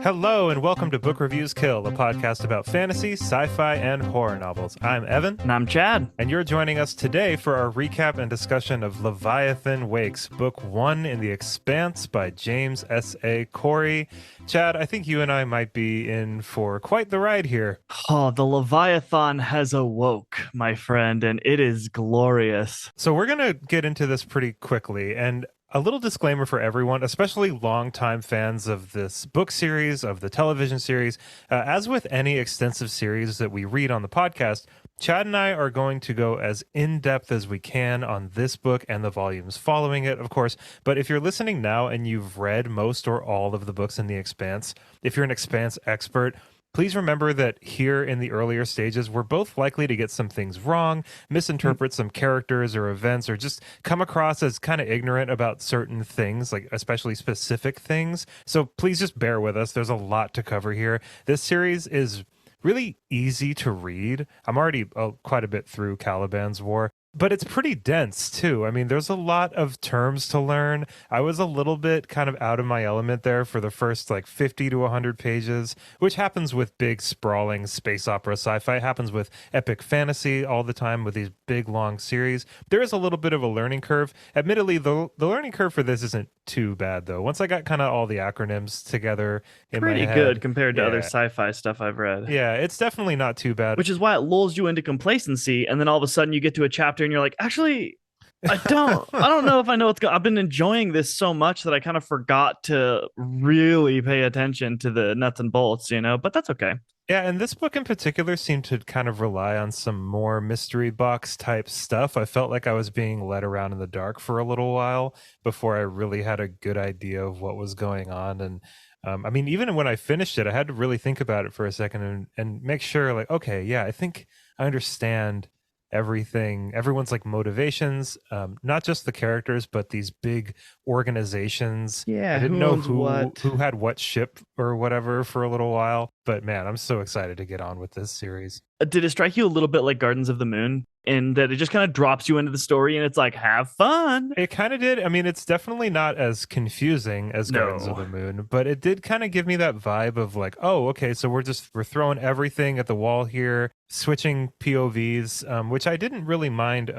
Hello, and welcome to Book Reviews Kill, a podcast about fantasy, sci-fi, and horror novels. I'm Evan. And I'm Chad. And you're joining us today for our recap and discussion of Leviathan Wakes, Book 1 in the Expanse by James S.A. Corey. Chad, I think you and I might be in for quite the ride here. Oh, the Leviathan has awoke, my friend, and it is glorious. So we're going to get into this pretty quickly, and a little disclaimer for everyone, especially longtime fans of this book series, of the television series. As with any extensive series that we read on the podcast, Chad and I are going to go as in-depth as we can on this book and the volumes following it, of course. But if you're listening now and you've read most or all of the books in The Expanse, if you're an Expanse expert, please remember that here in the earlier stages, we're both likely to get some things wrong, misinterpret some characters or events, or just come across as kind of ignorant about certain things, like especially specific things. So please just bear with us. There's a lot to cover here. This series is really easy to read. I'm already quite a bit through Caliban's War, but it's pretty dense too. I mean, there's a lot of terms to learn. I was a little bit kind of out of my element there for the first like 50 to 100 pages, which happens with big sprawling space opera sci-fi. It happens with epic fantasy all the time with these big long series. There is a little bit of a learning curve. Admittedly, the learning curve for this isn't too bad though. Once I got kind of all the acronyms together in my head, pretty good compared to other sci-fi stuff I've read. Yeah, it's definitely not too bad. Which is why it lulls you into complacency, and then all of a sudden you get to a chapter and you're like, actually, I don't know if I know what's going. I've been enjoying this so much that I kind of forgot to really pay attention to the nuts and bolts, but that's okay. Yeah, and this book in particular seemed to kind of rely on some more mystery box type stuff. I felt like I was being led around in the dark for a little while before I really had a good idea of what was going on. And I mean, even when I finished it, I had to really think about it for a second and make sure, like, okay, yeah, I think I understand everyone's like motivations, not just the characters, but these big organizations. Yeah, I didn't know who had what ship or whatever for a little while, but man, I'm so excited to get on with this series. Did it strike you a little bit like Gardens of the Moon, in that it just kind of drops you into the story and it's like, have fun? It kind of did. I mean, it's definitely not as confusing as Gardens of the Moon, but it did kind of give me that vibe of like, oh, okay, so we're throwing everything at the wall here, switching POVs, which I didn't really mind.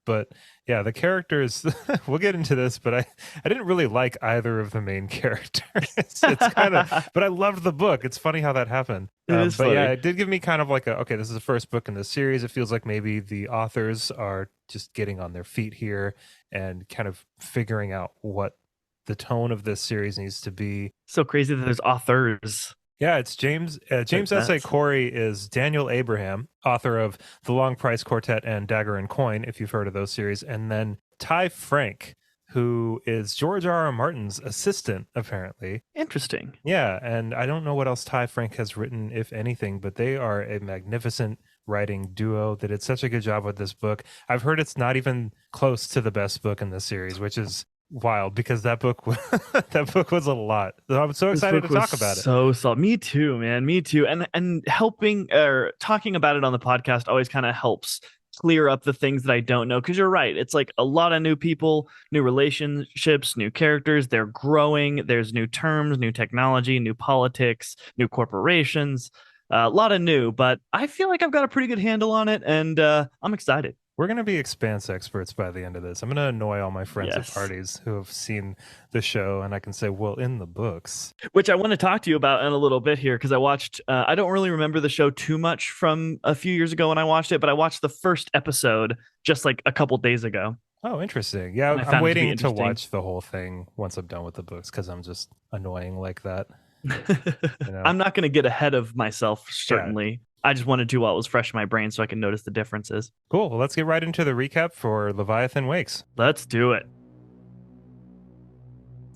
But yeah, the characters, we'll get into this, but I didn't really like either of the main characters. It's kind of, but I loved the book. It's funny how that happened. But funny. Yeah, it did give me kind of like okay, this is the first book in the series. It feels like maybe the authors are just getting on their feet here and kind of figuring out what the tone of this series needs to be. So crazy that there's authors. Yeah, it's James S.A. Corey is Daniel Abraham, author of The Long Price Quartet and Dagger and Coin, if you've heard of those series. And then Ty Frank, who is George R.R. Martin's assistant, apparently. Interesting. Yeah, and I don't know what else Ty Frank has written, if anything, but they are a magnificent writing duo that did such a good job with this book. I've heard it's not even close to the best book in the series, which is wild because that book was a lot. So I'm so excited to talk about it. So me too, man. Me too. And helping or talking about it on the podcast always kind of helps clear up the things that I don't know, because you're right. It's like a lot of new people, new relationships, new characters. They're growing. There's new terms, new technology, new politics, new corporations. A lot of new, but I feel like I've got a pretty good handle on it, and I'm excited. We're going to be Expanse experts by the end of this. I'm going to annoy all my friends at parties who have seen the show, and I can say, well, in the books. Which I want to talk to you about in a little bit here, because I watched, I don't really remember the show too much from a few years ago when I watched it, but I watched the first episode just like a couple days ago. Oh, interesting. Yeah, I'm waiting to watch the whole thing once I'm done with the books, because I'm just annoying like that. I'm not going to get ahead of myself, certainly. Yeah. I just wanted to while it was fresh in my brain so I can notice the differences. Cool. Well, let's get right into the recap for Leviathan Wakes. Let's do it.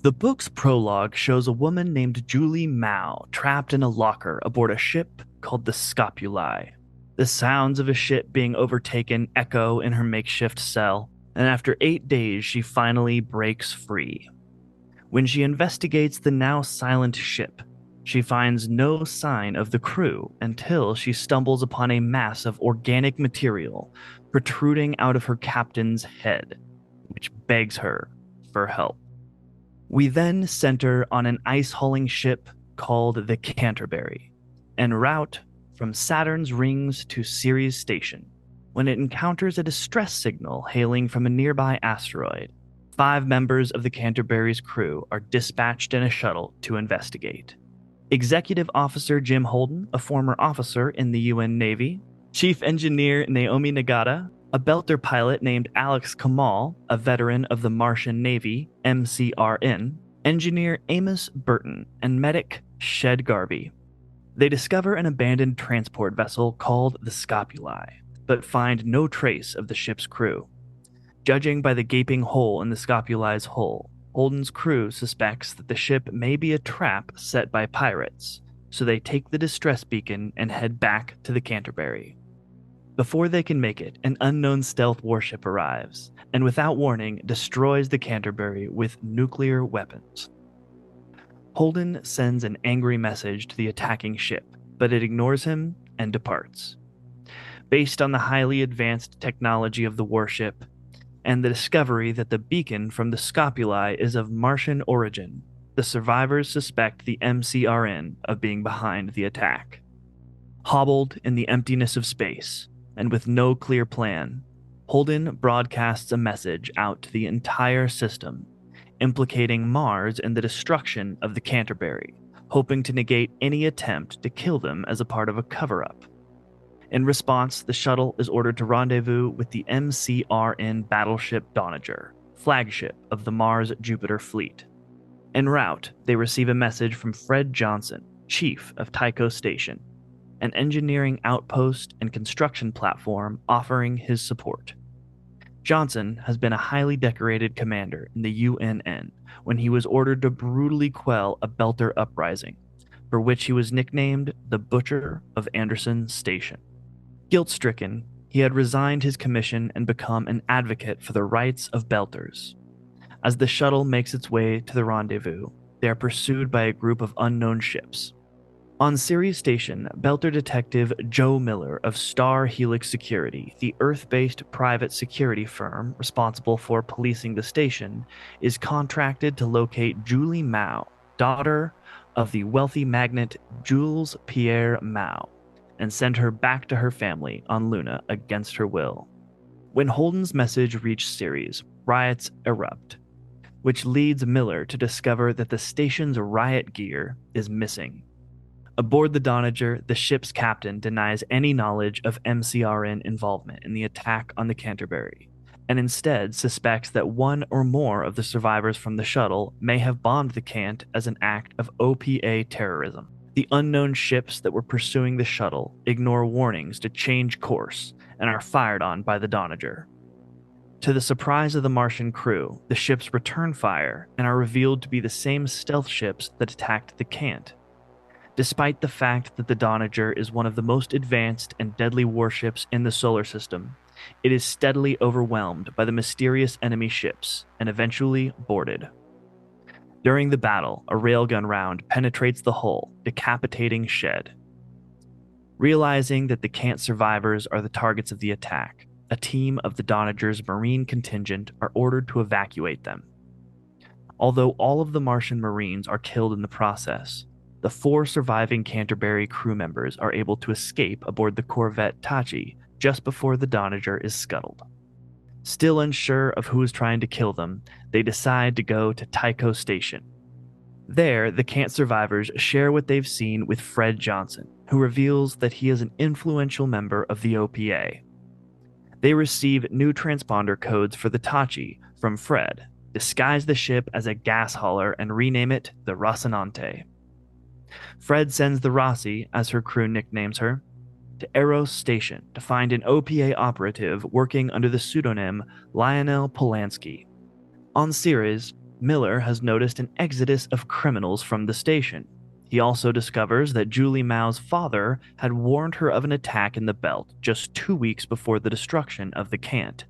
The book's prologue shows a woman named Julie Mao trapped in a locker aboard a ship called the Scopuli. The sounds of a ship being overtaken echo in her makeshift cell, and after 8 days, she finally breaks free. When she investigates the now silent ship, she finds no sign of the crew until she stumbles upon a mass of organic material protruding out of her captain's head, which begs her for help. We then center on an ice-hauling ship called the Canterbury, en route from Saturn's rings to Ceres Station. When it encounters a distress signal hailing from a nearby asteroid, 5 members of the Canterbury's crew are dispatched in a shuttle to investigate. Executive Officer Jim Holden, a former officer in the UN Navy, Chief Engineer Naomi Nagata, a Belter pilot named Alex Kamal, a veteran of the Martian Navy, MCRN, Engineer Amos Burton, and medic Shed Garvey. They discover an abandoned transport vessel called the Scopuli, but find no trace of the ship's crew. Judging by the gaping hole in the Scopuli's hull, Holden's crew suspects that the ship may be a trap set by pirates, so they take the distress beacon and head back to the Canterbury. Before they can make it, an unknown stealth warship arrives, and without warning destroys the Canterbury with nuclear weapons. Holden sends an angry message to the attacking ship, but it ignores him and departs. Based on the highly advanced technology of the warship, and the discovery that the beacon from the Scopuli is of Martian origin, the survivors suspect the MCRN of being behind the attack. Hobbled in the emptiness of space, and with no clear plan, Holden broadcasts a message out to the entire system, implicating Mars in the destruction of the Canterbury, hoping to negate any attempt to kill them as a part of a cover-up. In response, the shuttle is ordered to rendezvous with the MCRN battleship Doniger, flagship of the Mars-Jupiter fleet. En route, they receive a message from Fred Johnson, chief of Tycho Station, an engineering outpost and construction platform offering his support. Johnson has been a highly decorated commander in the UNN when he was ordered to brutally quell a Belter uprising, for which he was nicknamed the Butcher of Anderson Station. Guilt-stricken, he had resigned his commission and become an advocate for the rights of Belters. As the shuttle makes its way to the rendezvous, they are pursued by a group of unknown ships. On Ceres Station, Belter detective Joe Miller of Star Helix Security, the Earth-based private security firm responsible for policing the station, is contracted to locate Julie Mao, daughter of the wealthy magnate Jules Pierre Mao, and send her back to her family on Luna against her will. When Holden's message reached Ceres, riots erupt, which leads Miller to discover that the station's riot gear is missing. Aboard the Doniger, the ship's captain denies any knowledge of MCRN involvement in the attack on the Canterbury, and instead suspects that one or more of the survivors from the shuttle may have bombed the Cant as an act of OPA terrorism. The unknown ships that were pursuing the shuttle ignore warnings to change course and are fired on by the Doniger. To the surprise of the Martian crew, the ships return fire and are revealed to be the same stealth ships that attacked the Cant. Despite the fact that the Doniger is one of the most advanced and deadly warships in the solar system, it is steadily overwhelmed by the mysterious enemy ships and eventually boarded. During the battle, a railgun round penetrates the hull, decapitating Shed. Realizing that the Cant survivors are the targets of the attack, a team of the Doniger's Marine contingent are ordered to evacuate them. Although all of the Martian Marines are killed in the process, the 4 surviving Canterbury crew members are able to escape aboard the corvette Tachi just before the Doniger is scuttled. Still unsure of who is trying to kill them, they decide to go to Tycho Station. There, the Cant survivors share what they've seen with Fred Johnson, who reveals that he is an influential member of the OPA. They receive new transponder codes for the Tachi from Fred, disguise the ship as a gas hauler, and rename it the Rocinante. Fred sends the Rossi, as her crew nicknames her, to Eros Station to find an OPA operative working under the pseudonym Lionel Polanski. On Ceres, Miller has noticed an exodus of criminals from the station. He also discovers that Julie Mao's father had warned her of an attack in the belt just 2 weeks before the destruction of the Cant.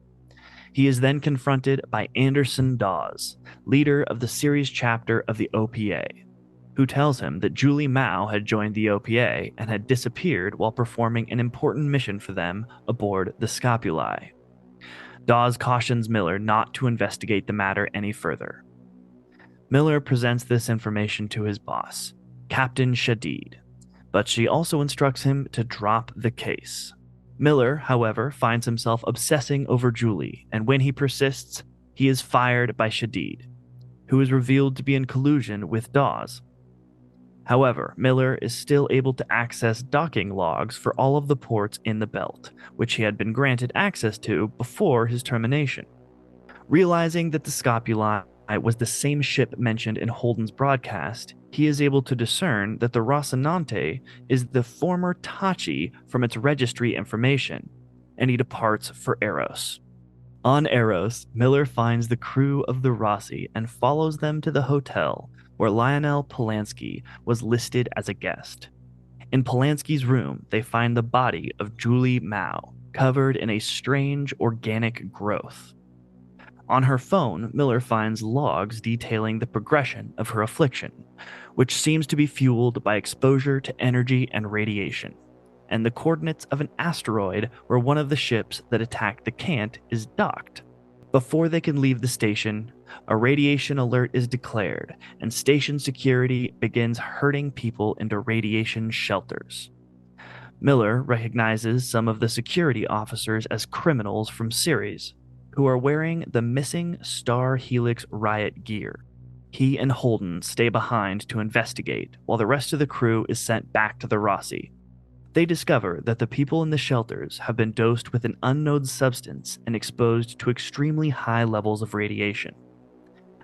He is then confronted by Anderson Dawes, leader of the Ceres chapter of the OPA, who tells him that Julie Mao had joined the OPA and had disappeared while performing an important mission for them aboard the Scopuli. Dawes cautions Miller not to investigate the matter any further. Miller presents this information to his boss, Captain Shadid, but she also instructs him to drop the case. Miller, however, finds himself obsessing over Julie, and when he persists, he is fired by Shadid, who is revealed to be in collusion with Dawes. However, Miller is still able to access docking logs for all of the ports in the belt, which he had been granted access to before his termination. Realizing that the Scopuli was the same ship mentioned in Holden's broadcast, he is able to discern that the Rocinante is the former Tachi from its registry information, and he departs for Eros. On Eros, Miller finds the crew of the Rossi and follows them to the hotel where Lionel Polanski was listed as a guest. In Polanski's room, they find the body of Julie Mao, covered in a strange organic growth. On her phone, Miller finds logs detailing the progression of her affliction, which seems to be fueled by exposure to energy and radiation, and the coordinates of an asteroid where one of the ships that attacked the Cant is docked. Before they can leave the station, a radiation alert is declared, and station security begins herding people into radiation shelters. Miller recognizes some of the security officers as criminals from Ceres, who are wearing the missing Star Helix riot gear. He and Holden stay behind to investigate, while the rest of the crew is sent back to the Rossi. They discover that the people in the shelters have been dosed with an unknown substance and exposed to extremely high levels of radiation.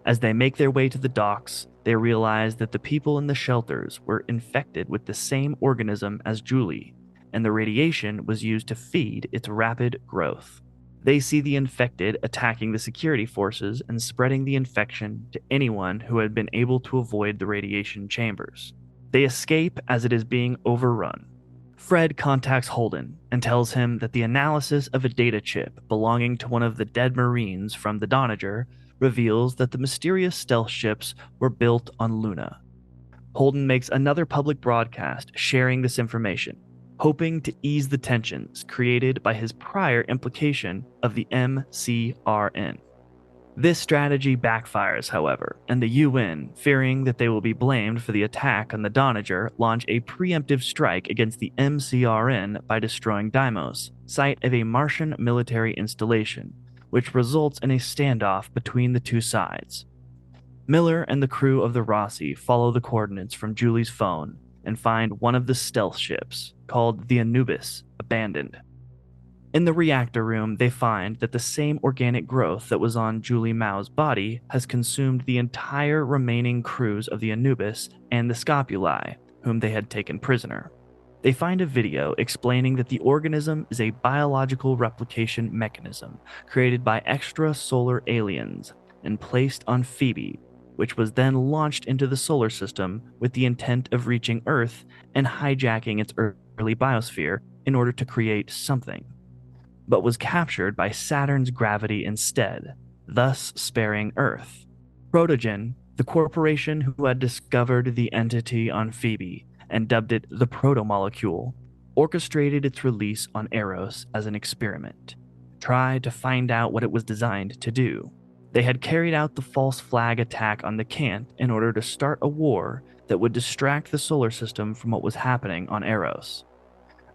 As they make their way to the docks, they realize that the people in the shelters were infected with the same organism as Julie, and the radiation was used to feed its rapid growth. They see the infected attacking the security forces and spreading the infection to anyone who had been able to avoid the radiation chambers. They escape as it is being overrun. Fred contacts Holden and tells him that the analysis of a data chip belonging to one of the dead Marines from the Donager reveals that the mysterious stealth ships were built on Luna. Holden makes another public broadcast sharing this information, hoping to ease the tensions created by his prior implication of the MCRN. This strategy backfires, however, and the UN, fearing that they will be blamed for the attack on the Donager, launch a preemptive strike against the MCRN by destroying Deimos, site of a Martian military installation, which results in a standoff between the two sides. Miller and the crew of the Rossi follow the coordinates from Julie's phone and find one of the stealth ships, called the Anubis, abandoned. In the reactor room, they find that the same organic growth that was on Julie Mao's body has consumed the entire remaining crews of the Anubis and the Scopuli, whom they had taken prisoner. They find a video explaining that the organism is a biological replication mechanism created by extrasolar aliens and placed on Phoebe, which was then launched into the solar system with the intent of reaching Earth and hijacking its early biosphere in order to create something, but was captured by Saturn's gravity instead, thus sparing Earth. Protogen, the corporation who had discovered the entity on Phoebe and dubbed it the protomolecule, orchestrated its release on Eros as an experiment, tried to find out what it was designed to do. They had carried out the false flag attack on the Cant in order to start a war that would distract the solar system from what was happening on Eros.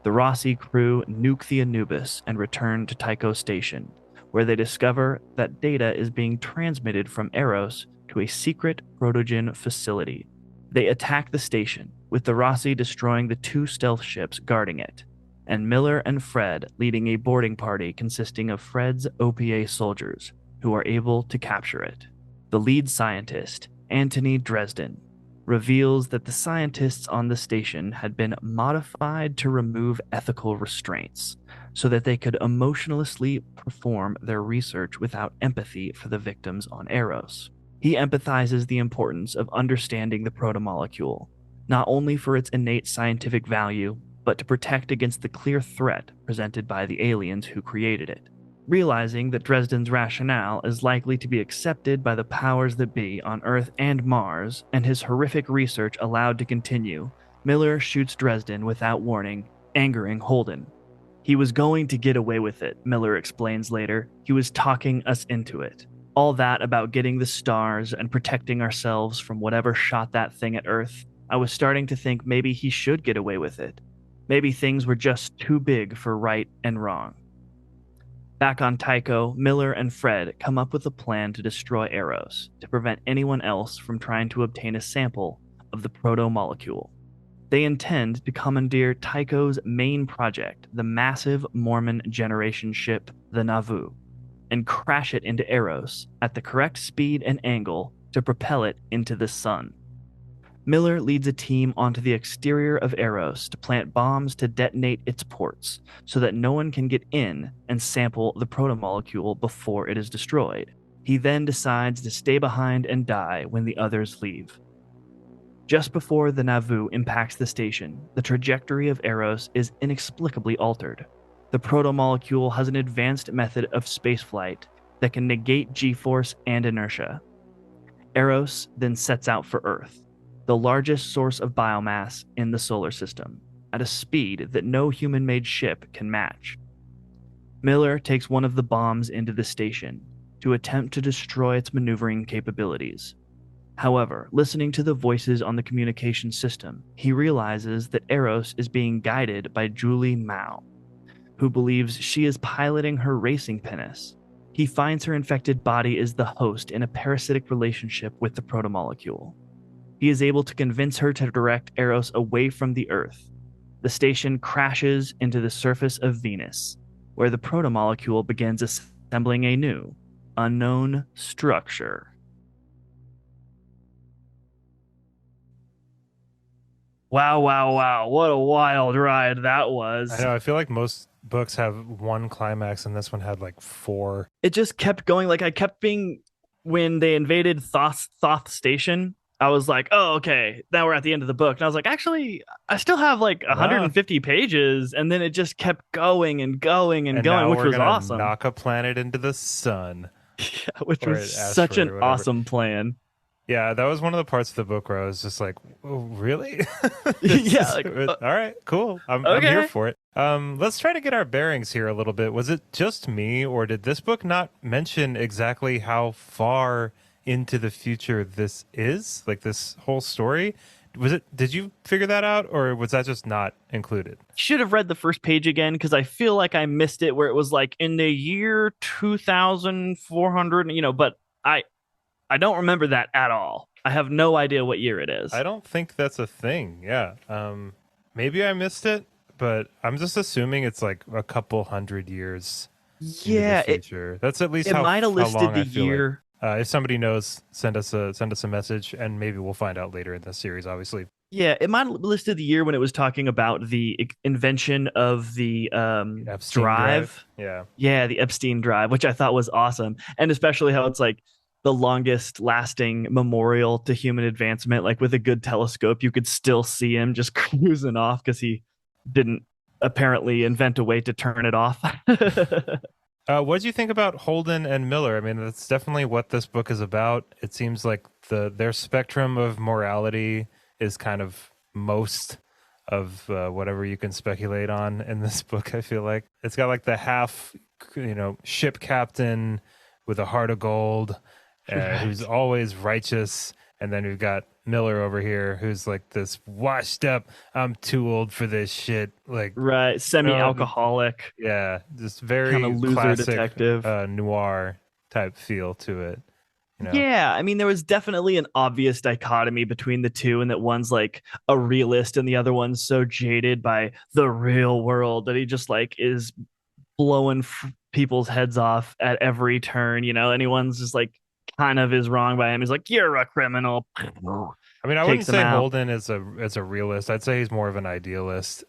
The Rossi crew nuke the Anubis and return to Tycho Station, where they discover that data is being transmitted from Eros to a secret Protogen facility. They attack the station, with the Rossi destroying the two stealth ships guarding it, and Miller and Fred leading a boarding party consisting of Fred's OPA soldiers, who are able to capture it. The lead scientist, Anthony Dresden, reveals that the scientists on the station had been modified to remove ethical restraints so that they could emotionlessly perform their research without empathy for the victims on Eros. He empathizes the importance of understanding the protomolecule, not only for its innate scientific value, but to protect against the clear threat presented by the aliens who created it. Realizing that Dresden's rationale is likely to be accepted by the powers that be on Earth and Mars, and his horrific research allowed to continue, Miller shoots Dresden without warning, angering Holden. He was going to get away with it, Miller explains later. He was talking us into it. All that about getting the stars and protecting ourselves from whatever shot that thing at Earth. I was starting to think maybe he should get away with it. Maybe things were just too big for right and wrong. Back on Tycho, Miller and Fred come up with a plan to destroy Eros to prevent anyone else from trying to obtain a sample of the proto-molecule. They intend to commandeer Tycho's main project, the massive Mormon generation ship, the Nauvoo, and crash it into Eros at the correct speed and angle to propel it into the sun. Miller leads a team onto the exterior of Eros to plant bombs to detonate its ports so that no one can get in and sample the protomolecule before it is destroyed. He then decides to stay behind and die when the others leave. Just before the Nauvoo impacts the station, the trajectory of Eros is inexplicably altered. The protomolecule has an advanced method of spaceflight that can negate G-force and inertia. Eros then sets out for Earth, the largest source of biomass in the solar system, at a speed that no human-made ship can match. Miller takes one of the bombs into the station to attempt to destroy its maneuvering capabilities. However, listening to the voices on the communication system, he realizes that Eros is being guided by Julie Mao, who believes she is piloting her racing pinnace. He finds her infected body is the host in a parasitic relationship with the protomolecule. He is able to convince her to direct Eros away from the Earth. The station crashes into the surface of Venus, where the protomolecule begins assembling a new, unknown structure. Wow, wow, wow. What a wild ride that was. I know. I feel like most books have one climax, and this one had like four. It just kept going. Like I kept being when they invaded Thoth Station. I was like, oh, okay, now we're at the end of the book. And I was like, actually, I still have like Wow. 150 pages. And then it just kept going and going and And going, now which we're was gonna awesome. knock a planet into the sun Yeah, which or was an such asteroid an or whatever. awesome plan. Yeah, that was one of the parts of the book where I was just like, "Oh, really? This Yeah, is like, all right, cool. I'm here okay. for it." Let's try to get our bearings here a little bit. Was it just me, or did this book not mention exactly how far into the future this is? Like this whole story? Was it? Did you figure that out, or was that just not included? Should have read the first page again because I feel like I missed it where it was like in the year 2400, but I don't remember that at all. I have no idea what year it I is. don't think that's a thing. Yeah. Maybe I missed it, but I'm just assuming it's like a couple hundred years into the Yeah, future. That's at least it how might have how listed long the I feel like. year. If somebody knows, send us a message, and maybe we'll find out later in the series. Obviously, Yeah, it might have listed the year when it was talking about the invention of the Epstein drive. drive. Yeah, Yeah, the Epstein drive, which I thought was awesome. And especially how it's like the longest lasting memorial to human advancement. Like with a good telescope, you could still see him just cruising off because he didn't apparently invent a way to turn it off. what do you think about Holden and Miller? I mean, that's definitely what this book is about. It seems like their spectrum of morality is kind of most of whatever you can speculate on in this book. I feel like it's got like the half, ship captain with a heart of gold, who's Right. always righteous, and then we've got Miller over here, who's like this washed up. I'm too old for this shit. Like, Right. no, Semi-alcoholic, yeah, just kind of very loser classic detective. noir type feel to it. You know, Yeah, I mean, there was definitely an obvious dichotomy between the two, and that one's like a realist, and the other one's so jaded by the real world that he just like is blowing people's heads off at every turn. Anyone's just like kind of is wrong by him. He's like, "You're a criminal." I mean, I wouldn't Takes him say out. Holden is a realist. I'd say he's more of an idealist.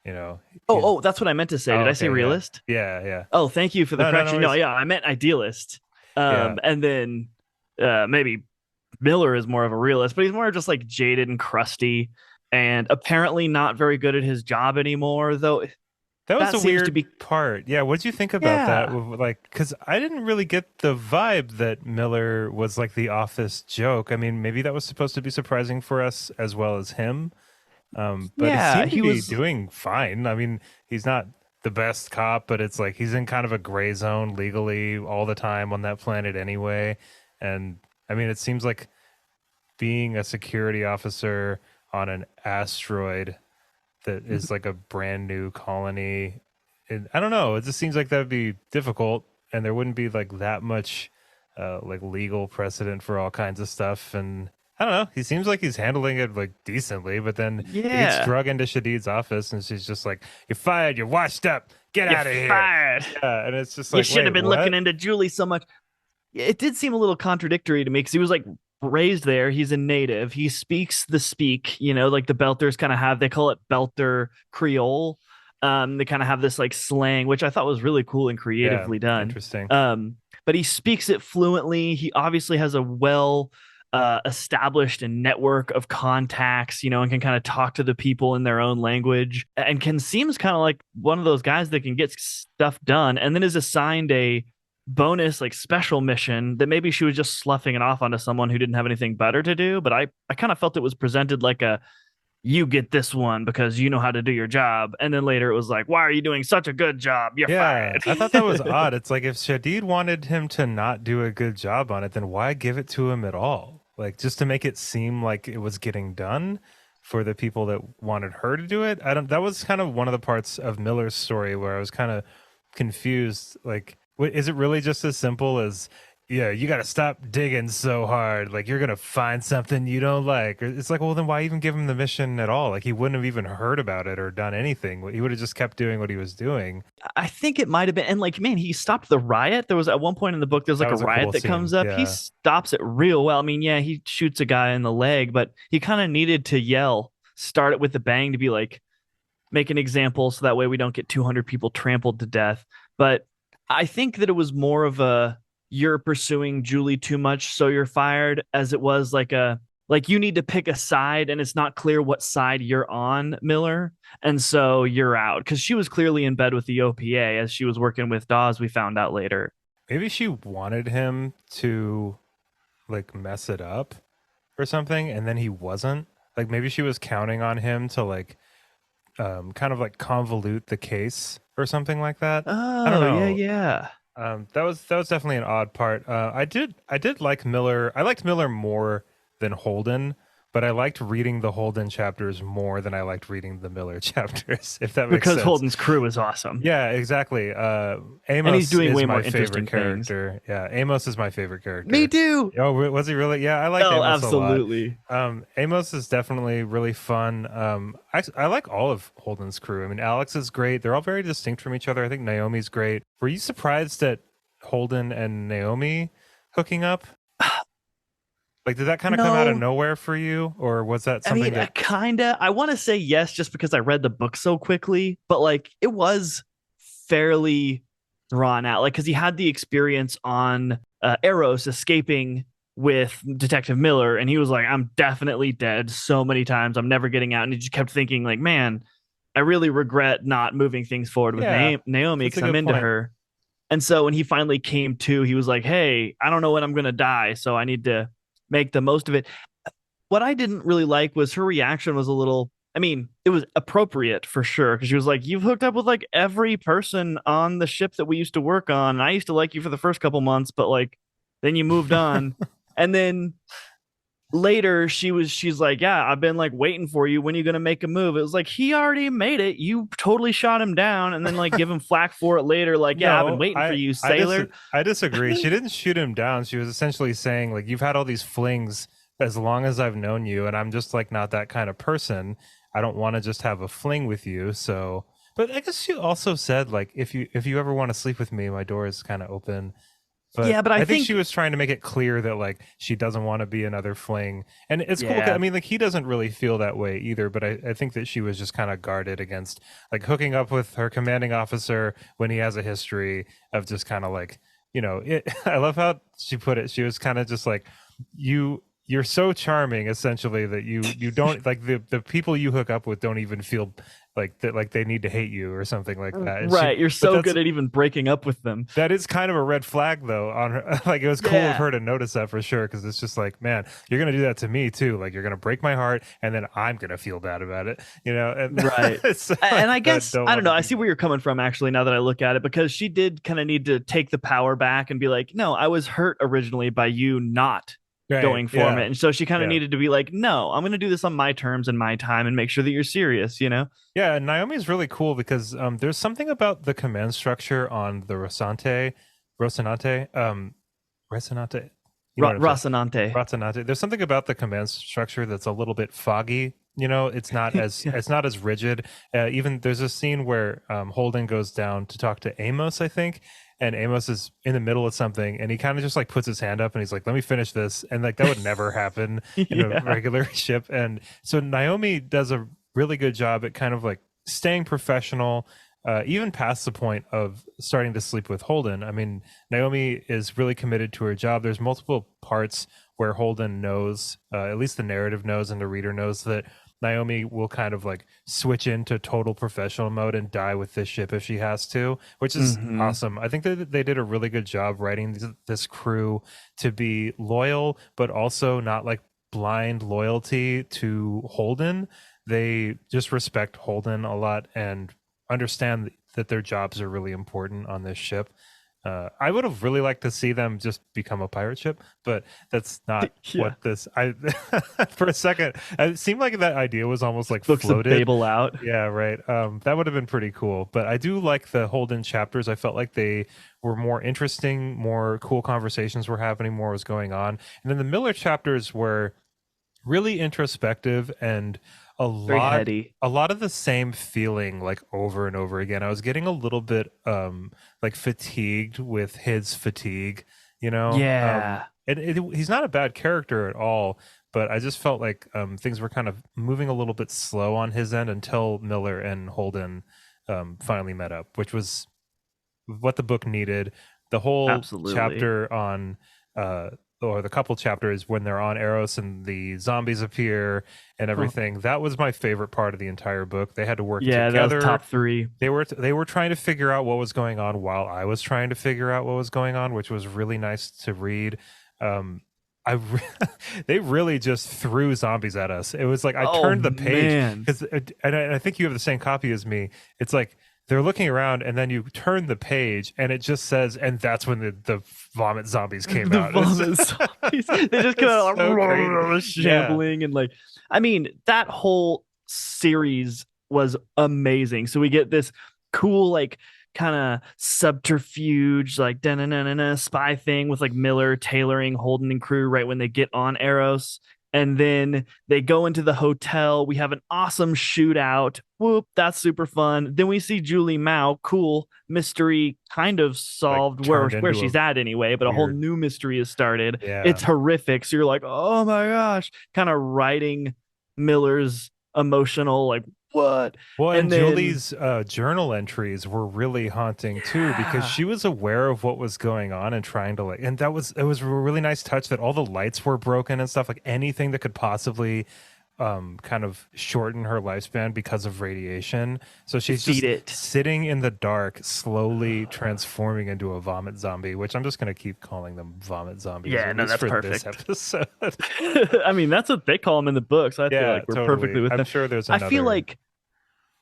You know, Oh, he's that's what I meant to say. oh, Did I say okay, yeah, realist? yeah, yeah. Oh, thank you for the No, no, no correction. No, worries. yeah, I meant idealist. Yeah, And then maybe Miller is more of a realist, but he's more just like jaded and crusty and apparently not very good at his job anymore, though that was that a seems to weird be. part. Yeah, what did you think about that? Yeah. Like, because I didn't really get the vibe that Miller was like the office joke. I mean, maybe that was supposed to be surprising for us as well as him. But he Yeah, seemed to he be was. doing fine. I mean, he's not the best cop, but it's like he's in kind of a gray zone legally all the time on that planet anyway. And I mean, it seems like being a security officer on an asteroid that is like a brand new colony. And I don't know. It just seems like that would be difficult, and there wouldn't be like that much like legal precedent for all kinds of stuff. And I don't know. He seems like he's handling it like decently, but then he gets Yeah, drug into Shadid's office, and she's just like, "You're fired. You're washed up. Get you're out of here." fired. Yeah, and it's just You like, should have wait, been what? looking into Julie so much. It did seem a little contradictory to me because he was like raised there. He's a native. He speaks the speak, like the Belters kind of have. They call it Belter Creole. They kind of have this like slang, which I thought was really cool and Yeah, creatively done. interesting. But he speaks it fluently. He obviously has a well established and network of contacts, and can kind of talk to the people in their own language and seems kind of like one of those guys that can get stuff done and then is assigned a bonus like special mission that maybe she was just sloughing it off onto someone who didn't have anything better to do. But I kind of felt it was presented like a you get this one because you know how to do your job. And then later it was like, why are you doing such a good job? You're Yeah, fired. I thought that was odd. It's like if Shadid wanted him to not do a good job on it, then why give it to him at all? Like just to make it seem like it was getting done for the people that wanted her to do it. I don't. That was kind of one of the parts of Miller's story where I was kind of confused. Like, is it really just as simple as, yeah, you got to stop digging so hard. Like you're gonna find something you don't like. It's like, well, then why even give him the mission at all? Like he wouldn't have even heard about it or done anything. He would have just kept doing what he was doing. I think it might have been, and like, man, he stopped the riot. There was at one point in the book, there's That like a was a riot cool that scene. comes up. He Yeah. stops it real well. I mean, yeah, he shoots a guy in the leg, but he kind of needed to yell, start it with a bang to be like, make an example so that way we don't get 200 people trampled to death. But I think that it was more of a you're pursuing Julie too much, so you're fired, as it was like a like you need to pick a side and it's not clear what side you're on, Miller. And so you're out because she was clearly in bed with the OPA as she was working with Dawes, we found out later. Maybe she wanted him to like mess it up or something, and then he wasn't. Like maybe she was counting on him to like kind of like convolute the case or something like that. I don't Oh, yeah, know. yeah. That was definitely an odd part. I did like Miller. I liked Miller more than Holden, but I liked reading the Holden chapters more than I liked reading the Miller chapters. If that makes Because sense. Holden's crew is awesome. Yeah, exactly. And he's Amos doing is way my more favorite interesting things. character. Yeah, Amos is my favorite Me character. too. Oh, was he really? Yeah, I liked Oh, Amos a lot. absolutely. Amos is definitely really fun. I like all of Holden's crew. I mean, Alex is great. They're all very distinct from each other. I think Naomi's great. Were you surprised at Holden and Naomi hooking up? Like, did that kind of come out of No, nowhere for you, or was that I mean, something that? kinda. I want to say yes, just because I read the book so quickly, but like it was fairly drawn out. Like, because he had the experience on Eros escaping with Detective Miller, and he was like, "I'm definitely dead so many times. I'm never getting out." And he just kept thinking, like, "Man, I really regret not moving things forward with Yeah, Naomi that's a because I'm good into point. her." And so when he finally came to, he was like, "Hey, I don't know when I'm gonna die, so I need to make the most of it." What I didn't really like was her reaction was a little, I mean, it was appropriate for sure because she was like, "You've hooked up with like every person on the ship that we used to work on, and I used to like you for the first couple months, but like then you moved on." And then later she's like, "Yeah, I've been like waiting for you. When are you gonna make a move?" It was like he already made it. You totally shot him down, and then like give him flack for it later. Like, "Yeah, I've been No, waiting for you, I dis- sailor." I disagree. She didn't shoot him down. She was essentially saying like, you've had all these flings as long as I've known you, and I'm just like not that kind of person. I don't want to just have a fling with you. So, but I guess she also said like, if you ever want to sleep with me, my door is kind of open. But Yeah, but I I think she think was trying to make it clear that like she doesn't want to be another fling. And it's cool. I yeah, mean, like he doesn't really feel that way either, but I think that she was just kind of guarded against like hooking up with her commanding officer when he has a history of just kind of like, I love how she put it. She was kind of just like, you're so charming essentially that you don't like the people you hook up with don't even feel like that, like they need to hate you or something like that. And right. You're but so good at even breaking up with them. that is kind of a red flag though on her. Like it was cool of Yeah. her to notice that for sure, because it's just like, man, you're gonna do that to me too. Like you're gonna break my heart and then I'm gonna feel bad about it, and Right. it's like, And I I guess don't I want don't know. to I be see that. where you're coming from actually now that I look at it because she did kind of need to take the power back and be like, "No, I was hurt originally by you not Right. going for it. Yeah. And so she kind of Yeah. needed to be like, no, I'm going to do this on my terms and my time and make sure that you're serious, you know? Yeah, and Naomi's really cool because there's something about the command structure on the Rocinante, Resonante. You know what I'm saying? Rocinante. Rocinante. There's something about the command structure that's a little bit foggy. You know, Yeah. it's not as rigid. Even there's a scene where Holden goes down to talk to Amos, I think, and Amos is in the middle of something, and he kind of just like puts his hand up and he's like, "Let me finish this," and like that would never happen in a Yeah. regular ship. And so Naomi does a really good job at kind of like staying professional, even past the point of starting to sleep with Holden. I mean, Naomi is really committed to her job. There's multiple parts where Holden knows, at least the narrative knows and the reader knows, that Naomi will kind of like switch into total professional mode and die with this ship if she has to, which is Hmm. awesome. I think that they did a really good job writing this crew to be loyal, but also not like blind loyalty to Holden. They just respect Holden a lot and understand that their jobs are really important on this ship. I would have really liked to see them just become a pirate ship, but that's not Yeah. what this. I for a second, it seemed like that idea was almost like Books of floated. Babel out. Yeah, right. That would have been pretty cool. But I do like the Holden chapters. I felt like they were more interesting, more cool conversations were happening, more was going on, and then the Miller chapters were really introspective and a Very lot heady. a lot of the same feeling like over and over again. I was getting a little bit like fatigued with his fatigue, you know. Yeah. He's not a bad character at all, but I just felt like things were kind of moving a little bit slow on his end until Miller and Holden finally met up, which was what the book needed. The whole Absolutely. chapter on or the couple chapters when they're on Eros and the zombies appear and Huh. everything, that was my favorite part of the entire book. They had to work Yeah, that was together. top three. They were trying to figure out what was going on while I was trying to figure out what was going on, which was really nice to read. um they really just threw zombies at us. It was like I Oh turned the page man. because, and I think you have the same copy as me. It's like they're looking around, and then you turn the page, and it just says, and that's when the vomit zombies came The out. It's vomit just, zombies. They just come it's out so crazy. like Yeah, shambling and like I mean, that whole series was amazing. So we get this cool like kind of subterfuge like da spy thing with like Miller tailoring Holden and crew right when they get on Eros, and then they go into the hotel. We have an awesome shootout. Whoop, that's super fun. Then we see Julie Mao. Cool mystery, kind of like solved turned where into a she's at anyway. But a whole weird. new mystery has started. Yeah. It's horrific. So you're like, oh my gosh, kind of writing Miller's emotional like what, Well, and and then Julie's journal entries were really haunting too because yeah, she was aware of what was going on and trying to like, and that was it was a really nice touch that all the lights were broken and stuff, like anything that could possibly kind of shorten her lifespan because of radiation. So she's feed just it. sitting in the dark, slowly transforming into a vomit zombie, which I'm just gonna keep calling them vomit zombies, Yeah, at no, least that's for this perfect. episode. I mean, that's what they call them in the books. So I feel Yeah, like we're totally. perfectly I'm within. sure there's I feel another. like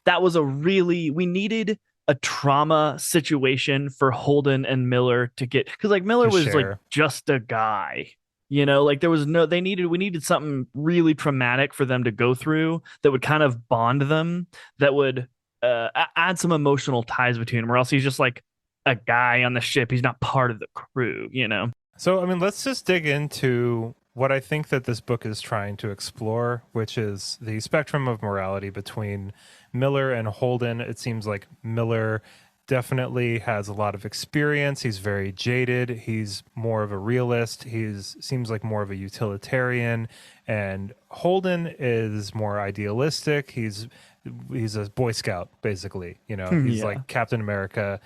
that was a really we needed a trauma situation for Holden and Miller to get because like Miller To was like share. just a guy, you know, like there was no we needed something really traumatic for them to go through that would kind of bond them, that would add some emotional ties between them, or else he's just like a guy on the ship. He's not part of the crew, you know. So, I mean, let's just dig into what I think that this book is trying to explore, which is the spectrum of morality between Miller and Holden. It seems like Miller definitely has a lot of experience. He's very jaded. He's more of a realist. He's seems like more of a utilitarian, and Holden is more idealistic. He's a Boy Scout, basically. You know, he's Yeah, like Captain America.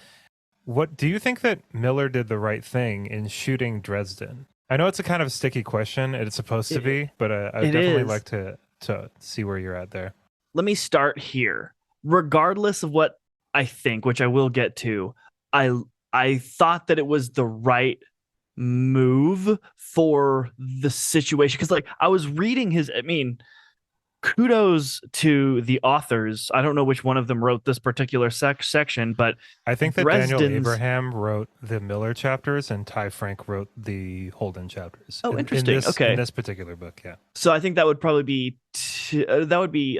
What do you think that Miller did the right thing in shooting Dresden? I know it's a kind of sticky question. It's supposed to it, be, but I would it definitely is. like to see where you're at there. Let me start here. Regardless of what I think, which I will get to, I I thought that it was the right move for the situation because like I was reading his I mean kudos to the authors. I don't know which one of them wrote this particular section, but I think that Daniel Dresden's. Abraham wrote the Miller chapters and Ty Frank wrote the Holden chapters Oh, in interesting. this Okay, particular book. Yeah, so I think that would probably be that would be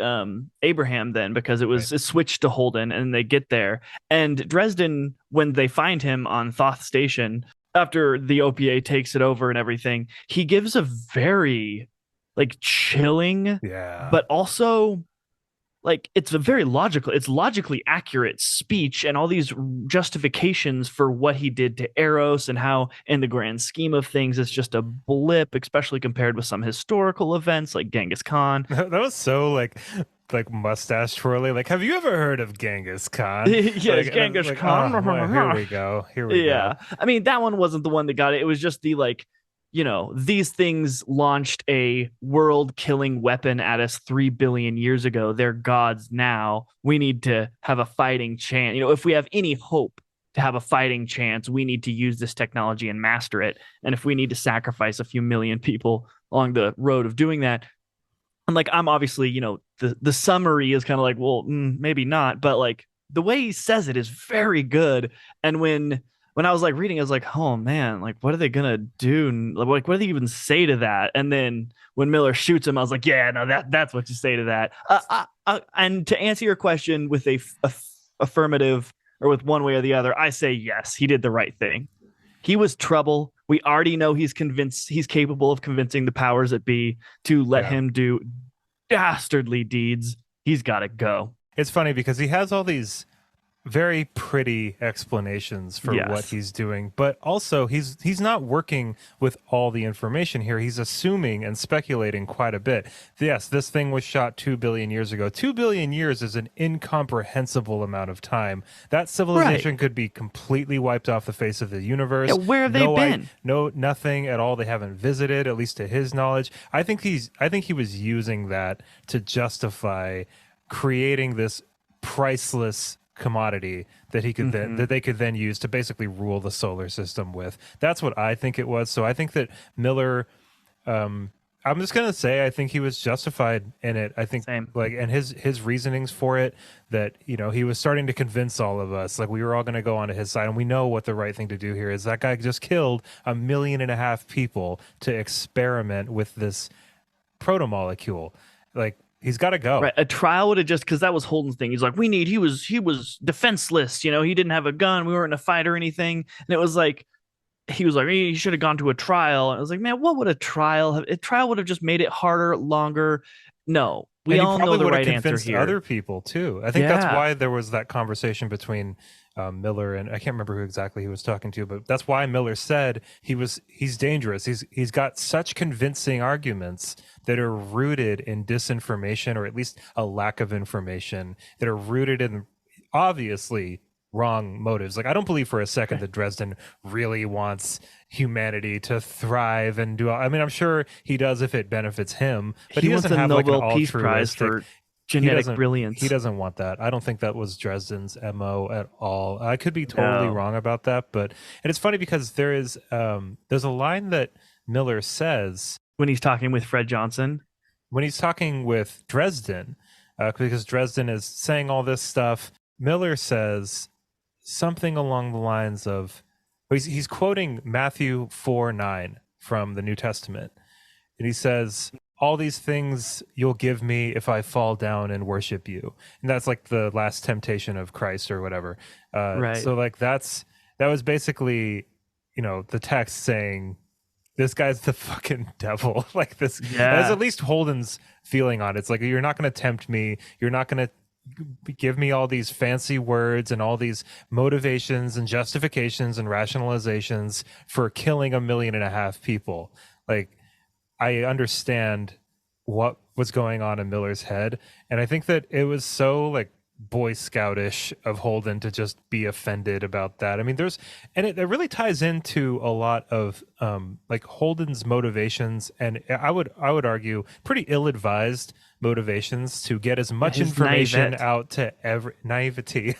Abraham then, because right. it switched to Holden, and they get there, and Dresden, when they find him on Thoth Station after the OPA takes it over and everything, he gives a very like chilling, Yeah. but also like it's a very logical, it's logically accurate speech and all these justifications for what he did to Eros, and how in the grand scheme of things it's just a blip, especially compared with some historical events like Genghis Khan. That was so like mustache twirly. Like, have you ever heard of Genghis Khan? Yes, Like, and I'm Genghis like, oh, well, here Khan. we go. Here we go. Yeah. I mean, that one wasn't the one that got it. It was just the like, these things launched a world killing weapon at us 3 billion years ago. They're gods now. We need to have a fighting chance. If we have any hope to have a fighting chance, we need to use this technology and master it. And if we need to sacrifice a few million people along the road of doing that, and like, I'm obviously, the summary is kind of like, well, maybe not, but like the way he says it is very good. And when I was like reading, I was like, oh man, like what are they gonna do? Like what do they even say to that? And then when Miller shoots him, I was like, yeah, no, that's what you say to that. And to answer your question with a affirmative, or with one way or the other, I say yes, he did the right thing. He was trouble. We already know he's capable of convincing the powers that be to let Yeah. him do dastardly deeds. He's got to go. It's funny because he has all these very pretty explanations for what Yes. he's doing, but also he's not working with all the information here. He's assuming and speculating quite a bit. Yes, this thing was shot 2 billion years ago. 2 billion years is an incomprehensible amount of time. That civilization Right. could be completely wiped off the face of the universe. Yeah, where have they been? Nothing at all. They haven't visited, at least to his knowledge. I think he was using that to justify creating this priceless commodity that he could then Mm-hmm. that they could then use to basically rule the solar system with. That's what I think it was. So I think that Miller, I'm just gonna say I think he was justified in it. I think Same. like, and his reasonings for it, that he was starting to convince all of us, like we were all gonna go onto his side, and we know what the right thing to do here is. That guy just killed 1.5 million people to experiment with this proto-molecule. Like, he's got to go. Right. A trial would have just, because that was Holden's thing. He's like, he was defenseless. He didn't have a gun. We weren't in a fight or anything. And it was like, he was like, he should have gone to a trial. And I was like, man, what would a trial have? A trial would have just made it harder, longer. No, we And he all know probably the would have right answer convinced here. other people too. I think that's Yeah. why there was that conversation between Miller and I can't remember who exactly he was talking to, but that's why Miller said he's dangerous. He's got such convincing arguments that are rooted in disinformation, or at least a lack of information, that are rooted in obviously wrong motives. Like, I don't believe for a second that Dresden really wants humanity to thrive and do. I mean, I'm sure he does if it benefits him, but he wants doesn't a have like an Nobel Peace Prize altruistic. for He genetic doesn't. brilliance. He doesn't want that. I don't think that was Dresden's MO at all. I could be totally No. wrong about that, but and it's funny because there's a line that Miller says When he's talking with Fred Johnson. when he's talking with Dresden, because Dresden is saying all this stuff. Miller says something along the lines of, he's quoting Matthew 4:9 from the New Testament, and he says, all these things you'll give me if I fall down and worship you. And that's like the last temptation of Christ or whatever. Right. So like that was basically, the text saying, this guy's the fucking devil. Like this, Yeah. that's at least Holden's feeling on it. It's like, you're not going to tempt me. You're not going to give me all these fancy words and all these motivations and justifications and rationalizations for killing 1.5 million people. Like, I understand what was going on in Miller's head, and I think that it was so like Boy Scoutish of Holden to just be offended about that. I mean, it really ties into a lot of like Holden's motivations, and I would argue pretty ill-advised motivations to get as much His information naivete. out to every naivety.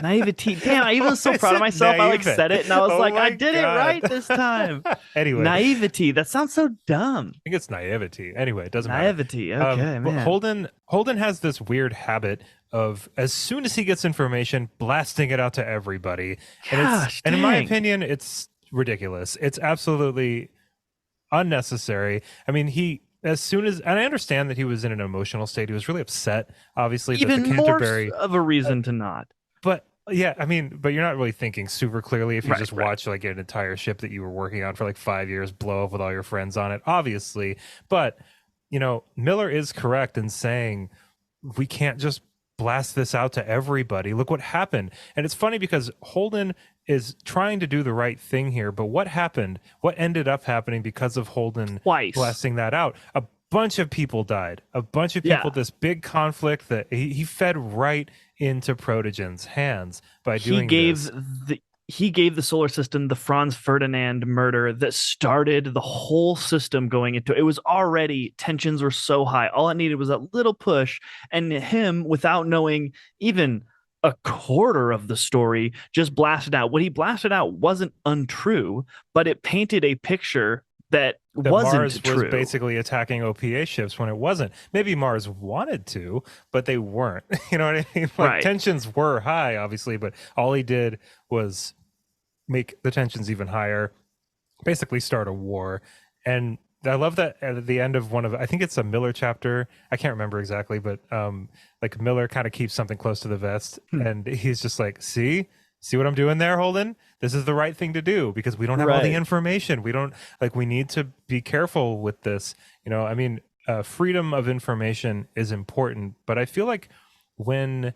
Naivety. Damn, I even was so I proud of said myself. I like naive. said it and I was Oh like, I my did it god. right this time. Anyway, Naivety. That sounds so dumb. think it's naivety. Anyway, it doesn't matter. Naivety. Okay, But man. Holden has this weird habit of, as soon as he gets information, blasting it out to everybody, Gosh, and in my dang. opinion, it's ridiculous. It's absolutely unnecessary. I mean, he as soon as, and I understand that he was in an emotional state. He was really upset, obviously, that the Even more Canterbury. of a reason to not. But yeah, I mean, but you're not really thinking super clearly if you Right, just right. watch like an entire ship that you were working on for like 5 years blow up with all your friends on it, obviously. But Miller is correct in saying we can't just blast this out to everybody. Look what happened. And it's funny because Holden is trying to do the right thing here, but what happened? What ended up happening because of Holden Twice. blasting that out? A bunch of people died. A bunch of people, Yeah. this big conflict that he fed right into Protogen's hands by He doing gave this. he gave the solar system the Franz Ferdinand murder that started the whole system going into it. Was already tensions were so high. All it needed was a little push, and him, without knowing even a quarter of the story, just blasted out. What he blasted out wasn't untrue, but it painted a picture that That wasn't Mars was true. basically attacking OPA ships when it wasn't. Maybe Mars wanted to, but they weren't. You know what I mean? Like Right. tensions were high, obviously, but all he did was make the tensions even higher, basically start a war. And I love that at the end of I think it's a Miller chapter. I can't remember exactly, but like Miller kind of keeps something close to the vest, Hmm. and he's just like, see what I'm doing there, Holden? This is the right thing to do because we don't have all the Right. information. We don't like. We need to be careful with this. I mean, freedom of information is important, but I feel like when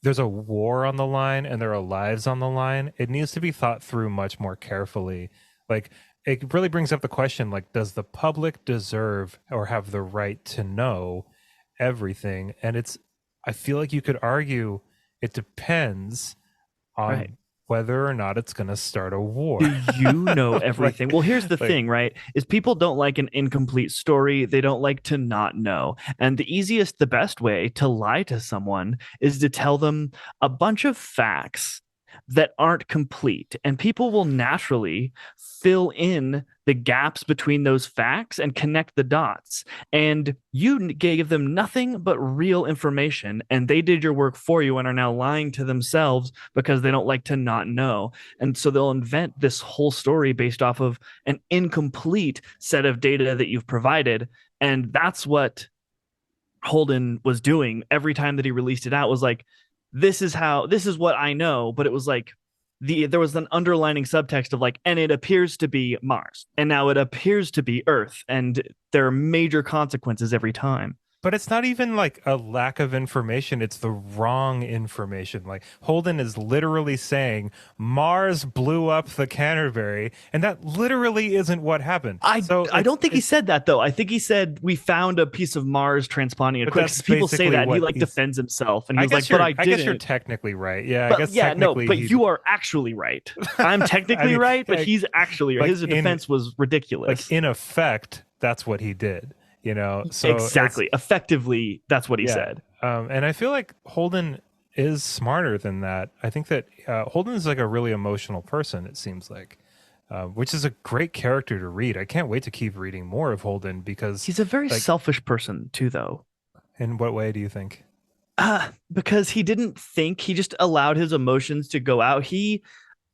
there's a war on the line and there are lives on the line, it needs to be thought through much more carefully. Like, it really brings up the question, like, does the public deserve or have the right to know everything? And I feel like you could argue it depends Right. on whether or not it's going to start a war. Do you know everything? Like, Well, here's the like thing, right? Is people don't like an incomplete story. They don't like to not know. And the easiest, the best way to lie to someone is to tell them a bunch of facts that aren't complete. And people will naturally fill in the gaps between those facts and connect the dots. And you gave them nothing but real information, and they did your work for you and are now lying to themselves because they don't like to not know. And so they'll invent this whole story based off of an incomplete set of data that you've provided. And that's what Holden was doing every time that he released it out, was like, this is what I know. But it was like, there was an underlining subtext of like, and it appears to be Mars, and now it appears to be Earth, and there are major consequences every time. But it's not even like a lack of information. It's the wrong information. Like Holden is literally saying Mars blew up the Canterbury, and that literally isn't what happened. I don't think he said that though. I think he said we found a piece of Mars transponding but quick. that's People say basically that, and he what like he's. defends himself, and he I was like, guess "But you're. I I guess you're didn't." technically right. Yeah, I But guess yeah, no, technically but you are actually right. I'm technically mean, right, but like- he's actually right. like His defense was ridiculous. like in effect, that's what he did. So Exactly. Effectively, that's what he said. And I feel like Holden is smarter than that. I think that Holden is like a really emotional person. It seems like. Which is a great character to read. I can't wait to keep reading more of Holden because He's a very like, selfish person too, though. in what way do you think? Because he didn't think, he just allowed his emotions to go out.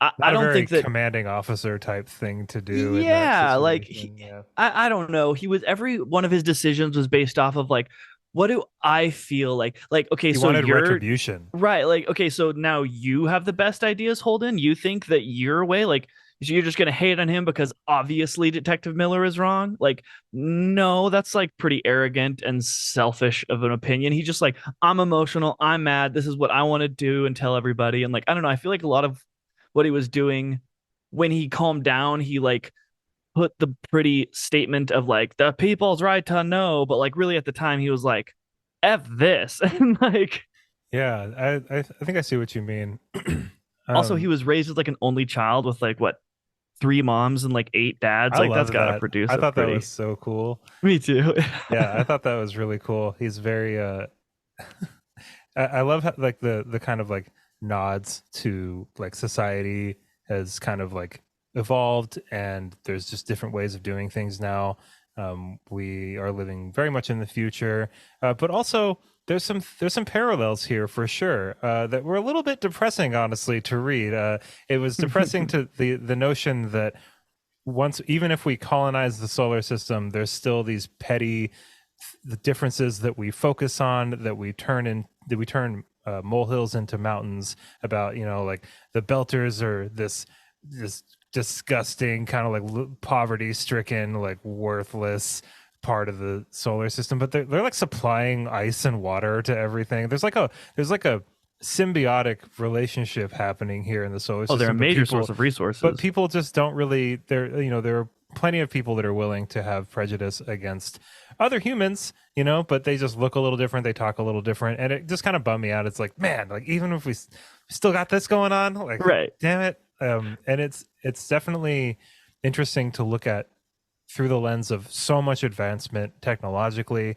I Not a don't very think that. commanding officer type thing to do in that Yeah, like situation. Yeah. I don't know. He was, every one of his decisions was based off of like, what do I feel like? Like, okay, He so wanted you're retribution. right. Like, okay, so now you have the best ideas, Holden. You think that your way, like, you're just gonna hate on him because obviously Detective Miller is wrong. Like, no, that's like pretty arrogant and selfish of an opinion. He's just like, I'm emotional, I'm mad, this is what I want to do and tell everybody. And like, I don't know, I feel like a lot of what he was doing, when he calmed down, he like put the pretty statement of like the people's right to know, but like really at the time he was like, F this. And like, Yeah, I think I see what you mean. also he um, was raised as like an only child with like what, three moms and like eight dads. I Like that's love gotta that. produce I a thought that pretty. was so cool. Me too. Yeah, I thought that was really cool. He's very I love how, like the kind of like nods to like society has kind of like evolved, and there's just different ways of doing things now. We are living very much in the future, but also there's some parallels here for sure that were a little bit depressing, honestly, to read. It was depressing to the notion that once, even if we colonize the solar system, there's still these petty the differences that we focus on, that we turn molehills into mountains. About, like the belters are this disgusting kind of like poverty stricken, like worthless part of the solar system, but they're like supplying ice and water to everything. There's like a symbiotic relationship happening here in the solar Oh, they're a system, major source of but resources. people just don't really. There are plenty of people that are willing to have prejudice against other humans, but they just look a little different, they talk a little different, and it just kind of bummed me out. It's like, man, like even if we still got this going on, like, Right. damn it. And it's definitely interesting to look at through the lens of so much advancement technologically,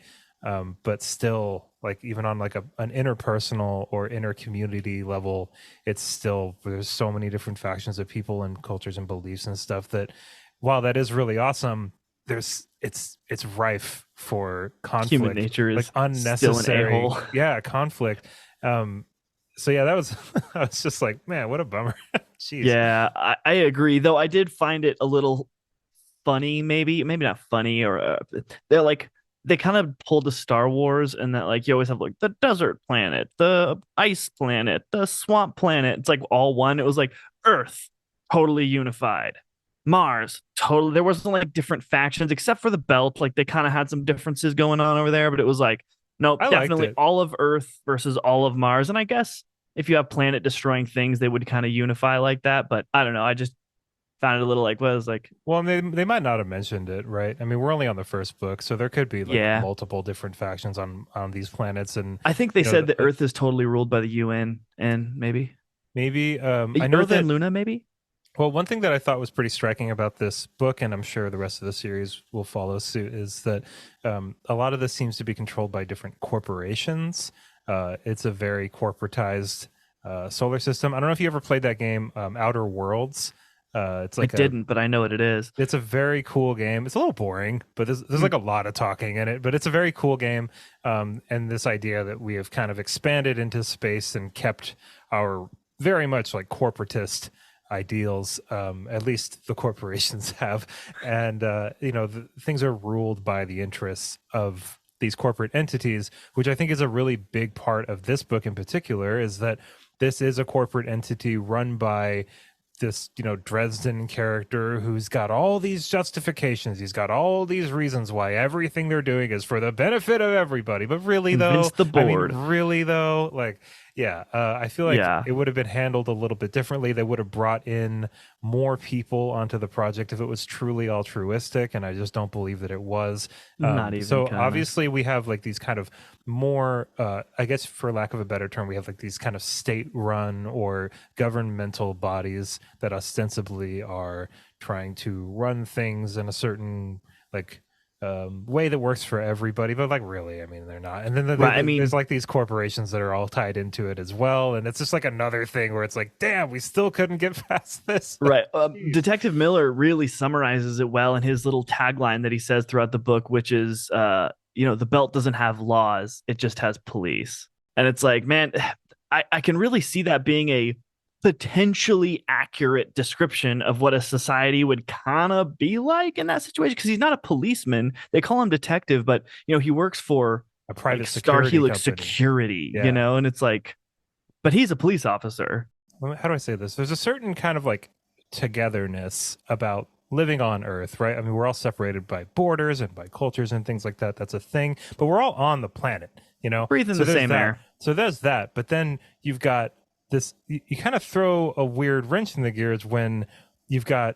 but still, like even on like an interpersonal or inner community level, it's still, there's so many different factions of people and cultures and beliefs and stuff that, while that is really awesome, it's rife for Human conflict, nature like is still an unnecessary, a-hole. yeah, conflict. So yeah, that was I was just like, man, what a bummer. Jeez. Yeah, I agree. Though I did find it a little funny, maybe not funny, or they're like they kind of pulled the Star Wars, and that like you always have like the desert planet, the ice planet, the swamp planet. It's like all one. It was like Earth, totally unified. Mars, totally. There wasn't like different factions except for the belt. Like they kind of had some differences going on over there, but it was like, nope, I liked definitely it. all of Earth versus all of Mars. And I guess if you have planet destroying things, they would kind of unify like that. But I don't know. I just found it a little like, well, I was like, Well, they might not have mentioned it, right? I mean, we're only on the first book, so there could be like yeah. multiple different factions on these planets, and I think they said the the Earth is totally ruled by the UN and maybe maybe I know Earth that. and Luna, maybe. Well, one thing that I thought was pretty striking about this book, and I'm sure the rest of the series will follow suit, is that a lot of this seems to be controlled by different corporations. It's a very corporatized solar system. I don't know if you ever played that game, Outer Worlds. It's I like didn't, but I know what it is. it's a very cool game. It's a little boring, but there's Hmm. like a lot of talking in it. But it's a very cool game, and this idea that we have kind of expanded into space and kept our very much like corporatist ideals, at least the corporations have, and things are ruled by the interests of these corporate entities, which I think is a really big part of this book in particular. Is that this is a corporate entity run by this Dresden character who's got all these justifications, he's got all these reasons why everything they're doing is for the benefit of everybody. But really though, Convince the I mean, board. really though, like, yeah, I feel like Yeah, it would have been handled a little bit differently. They would have brought in more people onto the project if it was truly altruistic, and I just don't believe that it was. not even So kind of. obviously we have like these kind of more, I guess for lack of a better term, we have like these kind of state run or governmental bodies that ostensibly are trying to run things in a certain like way that works for everybody, but like really, I mean, they're not. And then Right. I there's mean, like these corporations that are all tied into it as well, and it's just like another thing where it's like, damn, we still couldn't get past this. right. Jeez. Detective Miller really summarizes it well in his little tagline that he says throughout the book, which is, the belt doesn't have laws; it just has police. And it's like, man, I can really see that being a potentially accurate description of what a society would kind of be like in that situation. Because he's not a policeman; they call him detective, but he works for A like private Star security Helix company. Security, Yeah. and it's like, but he's a police officer. How do I say this? There's a certain kind of like togetherness about living on Earth, right? I mean, we're all separated by borders and by cultures and things like that. That's a thing, but we're all on the planet. Breathing So the there's same that. air. So there's that. But then you've got this, you kind of throw a weird wrench in the gears when you've got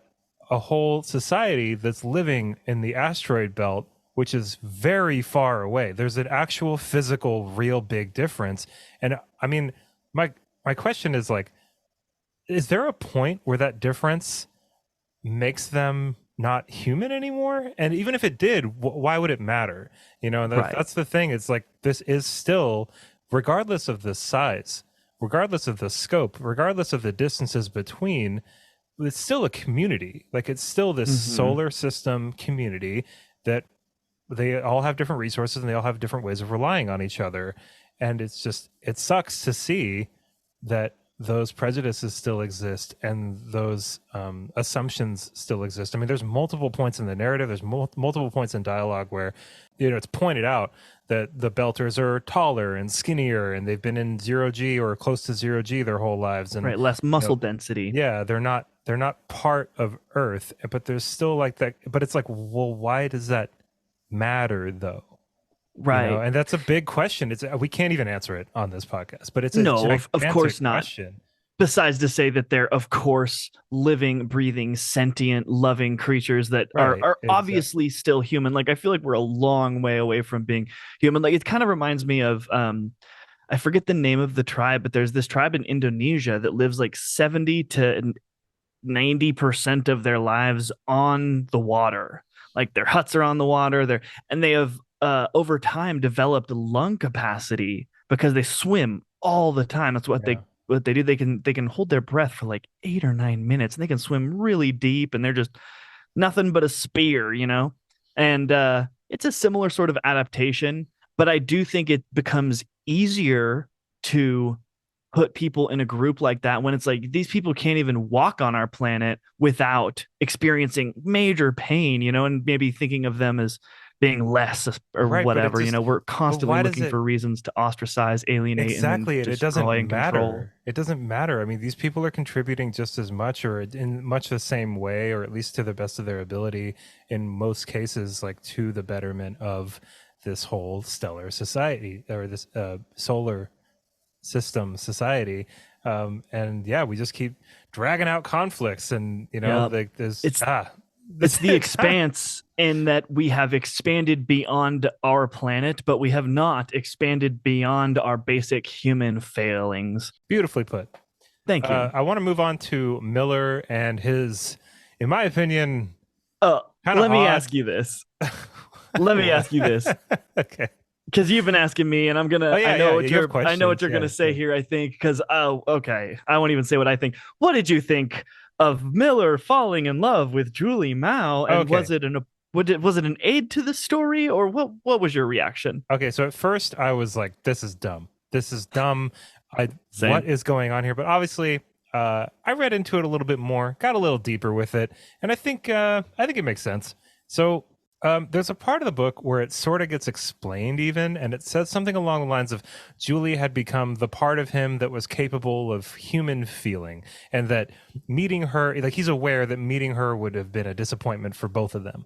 a whole society that's living in the asteroid belt, which is very far away. There's an actual physical, real big difference. And I mean, my question is like, is there a point where that difference makes them not human anymore? And even if it did, why would it matter? And Right. that's the thing. It's like this is still, regardless of the size, regardless of the scope, regardless of the distances between, it's still a community. Like it's still this Hmm. solar system community that they all have different resources and they all have different ways of relying on each other. And it's just, it sucks to see that those prejudices still exist and those assumptions still exist. I mean, there's multiple points in the narrative, there's multiple points in dialogue where, it's pointed out that the Belters are taller and skinnier and they've been in zero G or close to zero G their whole lives. And, Right, less you know, muscle density. yeah, they're not part of Earth, but there's still like that. But it's like, well, why does that matter though? Right. And that's a big question. It's we can't even answer it on this podcast, but it's a No, of course gigantic not. question. Besides to say that they're, of course, living, breathing, sentient, loving creatures that Right, are exactly. obviously still human. Like, I feel like we're a long way away from being human. Like, it kind of reminds me of, I forget the name of the tribe, but there's this tribe in Indonesia that lives like 70 to 90% of their lives on the water. Like their huts are on the water. And they have over time developed lung capacity because they swim all the time. That's Yeah. what they do. They can hold their breath for like 8 or 9 minutes and they can swim really deep and they're just nothing but a spear. And it's a similar sort of adaptation, but I do think it becomes easier to put people in a group like that when it's like these people can't even walk on our planet without experiencing major pain, and maybe thinking of them as being less or Right, but it whatever. just We're but constantly why does looking it for reasons to ostracize, alienate, and then exactly it doesn't destroy and control. matter. It doesn't matter. I mean, these people are contributing just as much or in much the same way, or at least to the best of their ability in most cases, like to the betterment of this whole stellar society or this solar system society. And yeah, we just keep dragging out conflicts and Yeah. like there's It's it's the ah, expanse in that we have expanded beyond our planet, but we have not expanded beyond our basic human failings. beautifully put. Thank you. I want to move on to Miller and his, in my opinion, Uh, kind of let me odd. ask you this. Let me ask you this. Okay. Because you've been asking me, and Oh I yeah, know yeah, what yeah. You have you're questions. gonna Yeah, say yeah. here. I think because okay, I won't even say what I think. What did you think of Miller falling in love with Julie Mao, and Okay. was it an aid to the story, or what was your reaction? Okay. So at first I was like, "This is dumb. This is dumb. What Same. is going on here?" But obviously, I read into it a little bit more, got a little deeper with it, and I think it makes sense. So there's a part of the book where it sort of gets explained, even, and it says something along the lines of Julie had become the part of him that was capable of human feeling, and that meeting her, like he's aware that meeting her would have been a disappointment for both of them.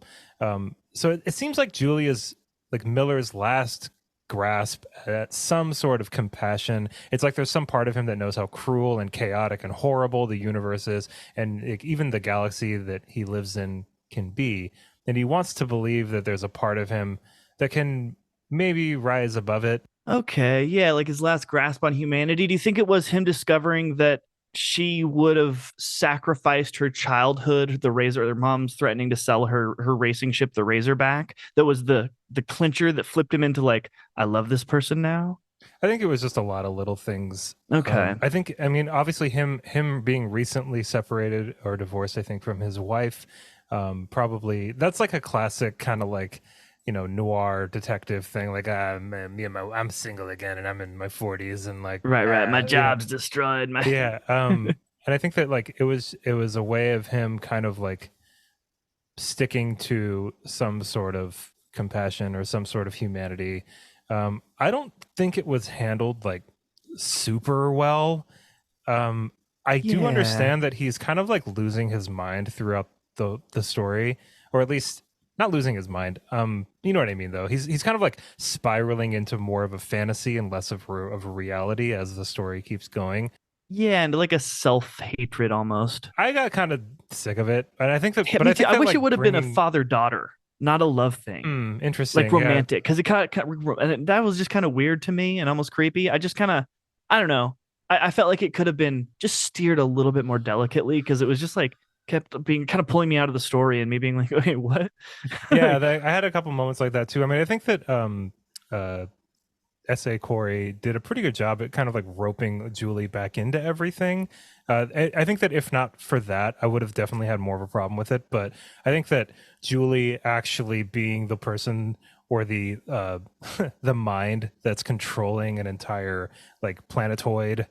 So it seems like Julie is like Miller's last grasp at some sort of compassion. It's like there's some part of him that knows how cruel and chaotic and horrible the universe is, and even the galaxy that he lives in can be. And he wants to believe that there's a part of him that can maybe rise above it. Okay, yeah, like his last grasp on humanity. Do you think it was him discovering that she would have sacrificed her childhood, the Razor, her mom's threatening to sell her racing ship, the Razorback, that was the clincher that flipped him into like, I love this person now? I think it was just a lot of little things. Okay. I mean, obviously him being recently separated or divorced, I think, from his wife, probably that's like a classic kind of like, noir detective thing. Like, man, I'm single again and I'm in my 40s and like, Right, right. My job's destroyed. My yeah. And I think that like it was a way of him kind of like sticking to some sort of compassion or some sort of humanity. I don't think it was handled like super well. I do Yeah. understand that he's kind of like losing his mind throughout the story, or at least not losing his mind. You know what I mean, though. He's kind of like spiraling into more of a fantasy and less of a reality as the story keeps going. Yeah, and like a self-hatred almost. I got kind of sick of it, and I think that, Yeah, but I me too. think I that wish it like would have been a bringing, father-daughter, not a love thing. Like interesting, yeah. romantic, because it and that was just kind of weird to me and almost creepy. I just kind of, I don't know. I felt like it could have been just steered a little bit more delicately because it was just like kept being kind of pulling me out of the story and me being like, okay, what? Yeah, I had a couple moments like that too. I mean, I think that uh S.A. Corey did a pretty good job at kind of like roping Julie back into everything. I think that if not for that, I would have definitely had more of a problem with it. But I think that Julie actually being the person or the the mind that's controlling an entire like planetoid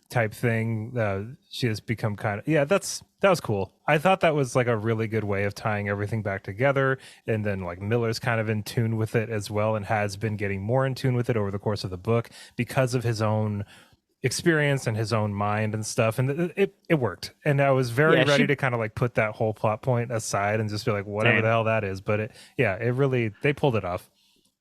type thing, she has become kind of, yeah, that was cool. I thought that was like a really good way of tying everything back together, and then like Miller's kind of in tune with it as well, and has been getting more in tune with it over the course of the book because of his own experience and his own mind and stuff, and it worked. And I was very Yeah, ready she to kind of like put that whole plot point aside and just be like whatever the same. hell that is, but it really, they pulled it off.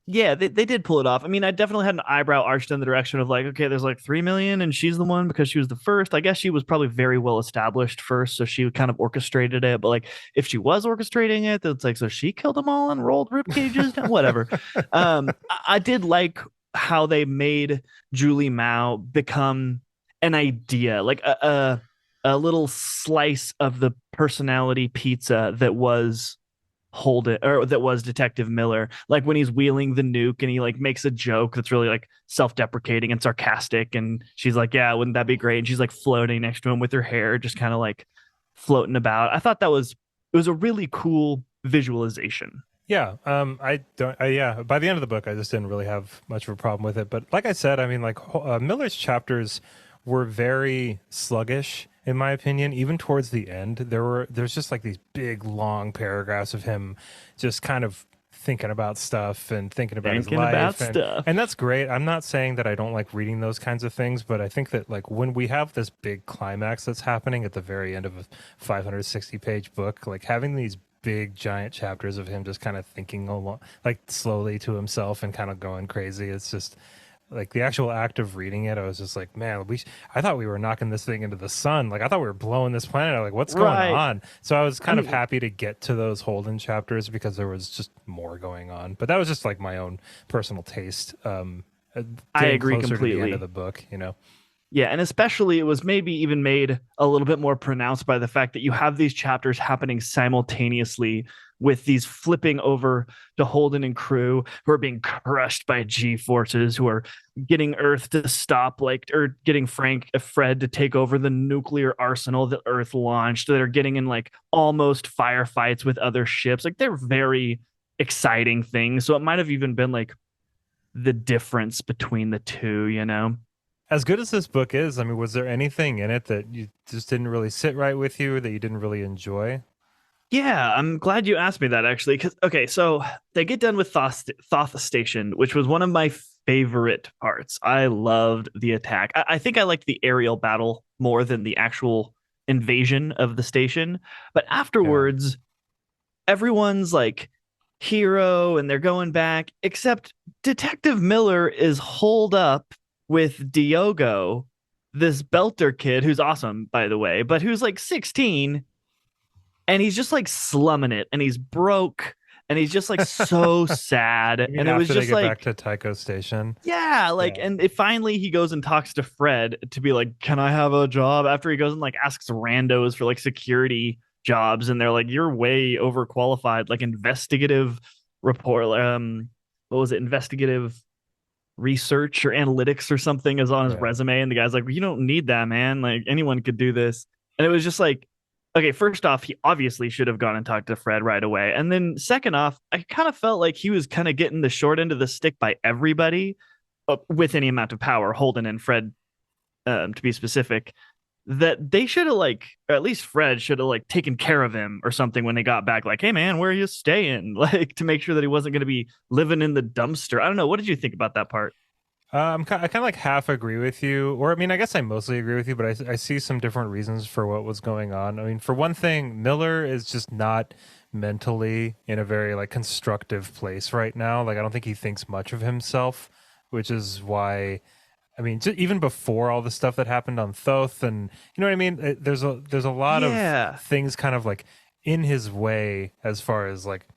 Yeah, they did pull it off. I mean, I definitely had an eyebrow arched in the direction of like, okay, there's like 3 million, and she's the one because she was the first. I guess she was probably very well established first, so she kind of orchestrated it. But like, if she was orchestrating it, it's like, so she killed them all and rolled rib cages down, whatever. I did like how they made Julie Mao become an idea, like a little slice of the personality pizza that was Holden, or that was Detective Miller. Like when he's wheeling the nuke and he like makes a joke that's really like self-deprecating and sarcastic, and she's like, yeah, wouldn't that be great? And she's like floating next to him with her hair just kind of like floating about. I thought that was, it was a really cool visualization. Yeah, I don't. Yeah, by the end of the book, I just didn't really have much of a problem with it. But like I said, I mean, like Miller's chapters were very sluggish, in my opinion. Even towards the end, there's just like these big, long paragraphs of him just kind of thinking about stuff and thinking about his Thinking about life, and stuff. that's great. I'm not saying that I don't like reading those kinds of things, but I think that like when we have this big climax that's happening at the very end of a 560 page book, like having these big giant chapters of him just kind of thinking along like slowly to himself and kind of going crazy, it's just like the actual act of reading it, I was just like, man, I thought we were knocking this thing into the sun, like I thought we were blowing this planet out, like what's going Right. on? So I was I kind of mean, happy to get to those Holden chapters because there was just more going on, but that was just like my own personal taste. I Getting agree closer to the end of completely. the book, you know. Yeah, and especially it was maybe even made a little bit more pronounced by the fact that you have these chapters happening simultaneously with these flipping over to Holden and crew who are being crushed by G forces, who are getting Earth to stop, like, or getting Fred to take over the nuclear arsenal that Earth launched, that are getting in like almost firefights with other ships. Like, they're very exciting things. So it might have even been like the difference between the two, you know? As good as this book is, I mean, was there anything in it that you just didn't really sit right with you, or that you didn't really enjoy? Yeah, I'm glad you asked me that actually. Because okay, so they get done with Thoth Station, which was one of my favorite parts. I loved the attack. I think I liked the aerial battle more than the actual invasion of the station. But Yeah. afterwards, everyone's like hero and they're going back, except Detective Miller is holed up with Diogo, this Belter kid who's awesome, by the way, but who's like 16, and he's just like slumming it, and he's broke, and he's just like so sad. You mean And it was after they just get back like, to Tycho Station? yeah, like, Yeah. and finally he goes and talks to Fred to be like, can I have a job? After he goes and like asks randos for like security jobs, and they're like, you're way overqualified, like investigative report, what was it, investigative research or analytics or something is on his Yeah. resume, and the guy's like, well, you don't need that, man, like anyone could do this. And it was just like, okay, first off, he obviously should have gone and talked to Fred right away, and then second off, I kind of felt like he was kind of getting the short end of the stick by everybody, with any amount of power, Holden and Fred, to be specific, that they should have like, or at least Fred should have like taken care of him or something when they got back, like, hey man, where are you staying? Like, to make sure that he wasn't going to be living in the dumpster. I don't know, what did you think about that part? I kind of like half agree with you, or I mean, I guess I mostly agree with you, but I see some different reasons for what was going on. I mean, for one thing, Miller is just not mentally in a very like constructive place right now. Like, I don't think he thinks much of himself, which is why. I mean, even before all the stuff that happened on Thoth, and you know what I mean. There's a lot of Yeah, things kind of like in his way as far as like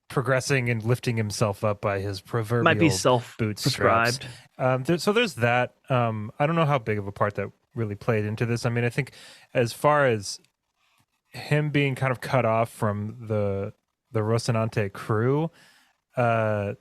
progressing and lifting himself up by his might be proverbial bootstraps. self-prescribed. So there's that. I don't know how big of a part that really played into this. I mean, I think as far as him being kind of cut off from the Rocinante crew, uh,